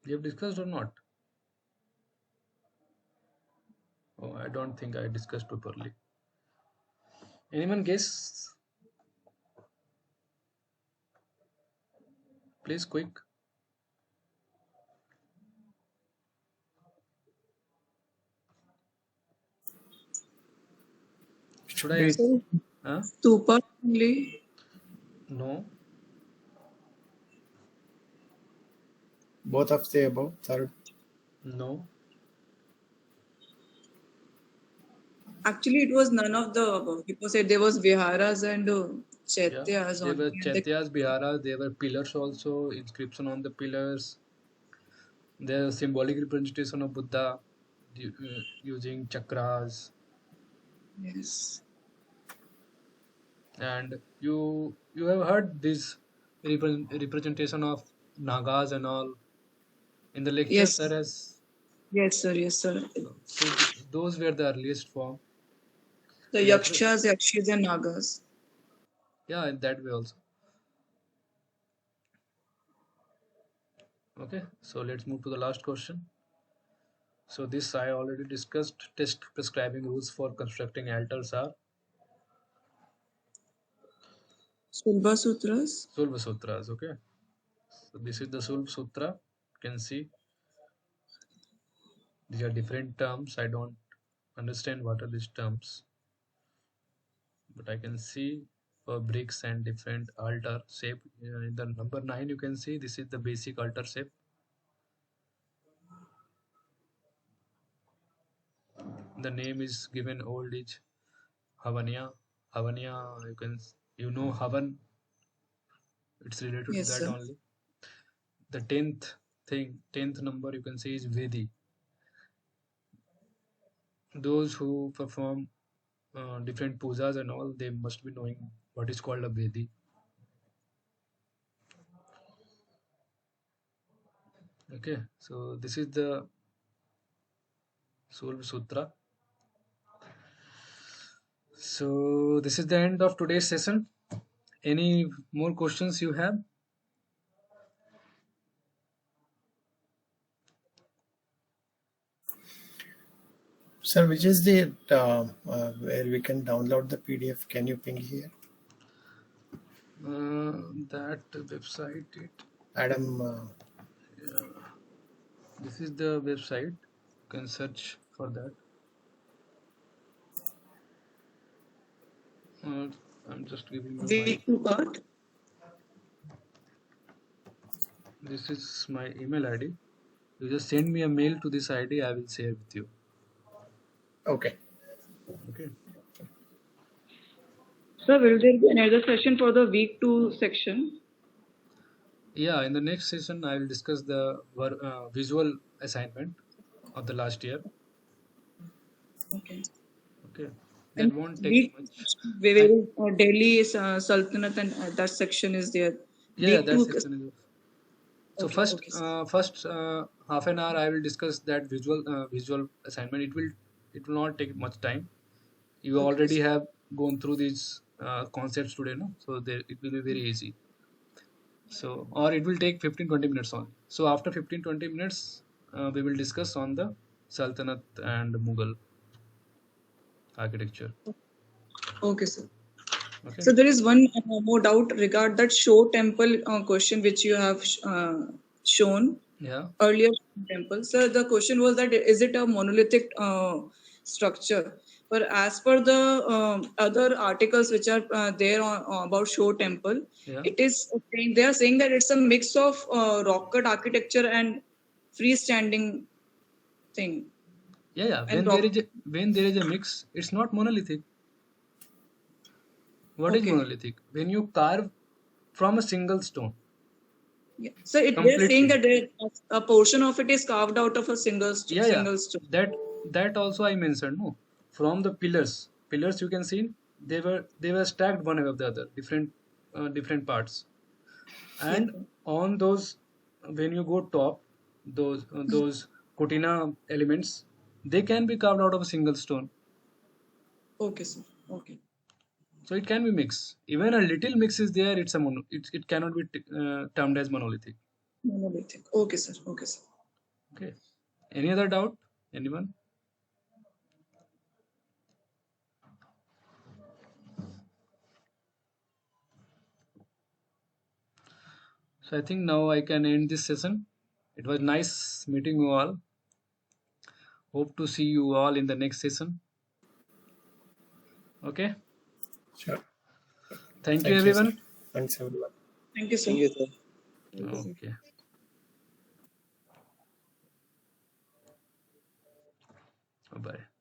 We have discussed or not? Oh, I don't think I discussed properly. Anyone guess? Please, quick. Should I? Huh? Stupa only. No. Both of the above. Third. No. Actually, it was none of the above. People said there was viharas and chaityas There on were chaityas, biharas, there were pillars also, inscription on the pillars. There is symbolic representation of Buddha using chakras. Yes. And you have heard this representation of Nagas and all in the lecture, Yes. sir, as Yes, sir. Yes, sir. so those were the earliest form. The That yakshas, yakshis, and nagas. Yeah, in that way also. Okay, so let's move to the last question. So this I already discussed. Test prescribing rules for constructing altars are Sulba Sutras. Sulva Sutras. Okay, so this is the Sulva Sutra. You can see these are different terms. I don't understand what are these terms, but I can see for bricks and different altar shape. In the number 9, you can see this is the basic altar shape. The name is given old age Havania. Havania, you know Havan. It's related Yes, to that sir. only. The 10th number you can see is Vedi. Those who perform different pujas and all, they must be knowing what is called a Vedi. Okay, so this is the Sulva Sutra. So this is the end of today's session. Any more questions you have? Sir, which is the where we can download the PDF? Can you ping here? That website. Adam. Yeah. This is the website. You can search for that. I'm just giving you Week to what? This is my email ID. You just send me a mail to this ID. I will share with you. Okay. Okay. Sir, will there be another session for the week 2 section? Yeah, in the next session, I will discuss the visual assignment of the last year. Okay. Okay. That won't take Week much. where Delhi is Sultanate and that section is there. Yeah, Week that 2 section is. So Okay, first, okay, sir. first half an hour I will discuss that visual assignment. It will not take much time. You Okay, already sir. have gone through these concepts today, no? So it will be very easy. So, or it will take 15-20 minutes only. So after 15-20 minutes, we will discuss on the Sultanate and Mughal architecture. Okay, sir. Okay. So there is one more doubt regard that show temple question which you have shown Yeah. earlier temple. So the question was that is it a monolithic structure? But as per the other articles which are there about show temple, Yeah. it is saying, they are saying that it's a mix of rock cut architecture and freestanding thing. Yeah. And When there is a mix, it's not monolithic. What is Okay. monolithic? When you carve from a single stone. Yeah. So they're Completely. saying that a portion of it is carved out of a single Yeah. stone. That also I mentioned. No, from the pillars you can see they were stacked one above the other, different parts, and on those, when you go top, those kutina elements, they can be carved out of a single stone. Okay, sir. Okay. So it can be mixed. Even a little mix is there. It cannot be termed as monolithic. Monolithic. Okay, sir. Okay, sir. Okay. Any other doubt? Anyone? So I think now I can end this session. It was nice meeting you all. Hope to see you all in the next session. Okay. Sure. Thank you, everyone. Sir. Thanks, everyone. Thank you, sir. Thank you, sir. Okay. Bye.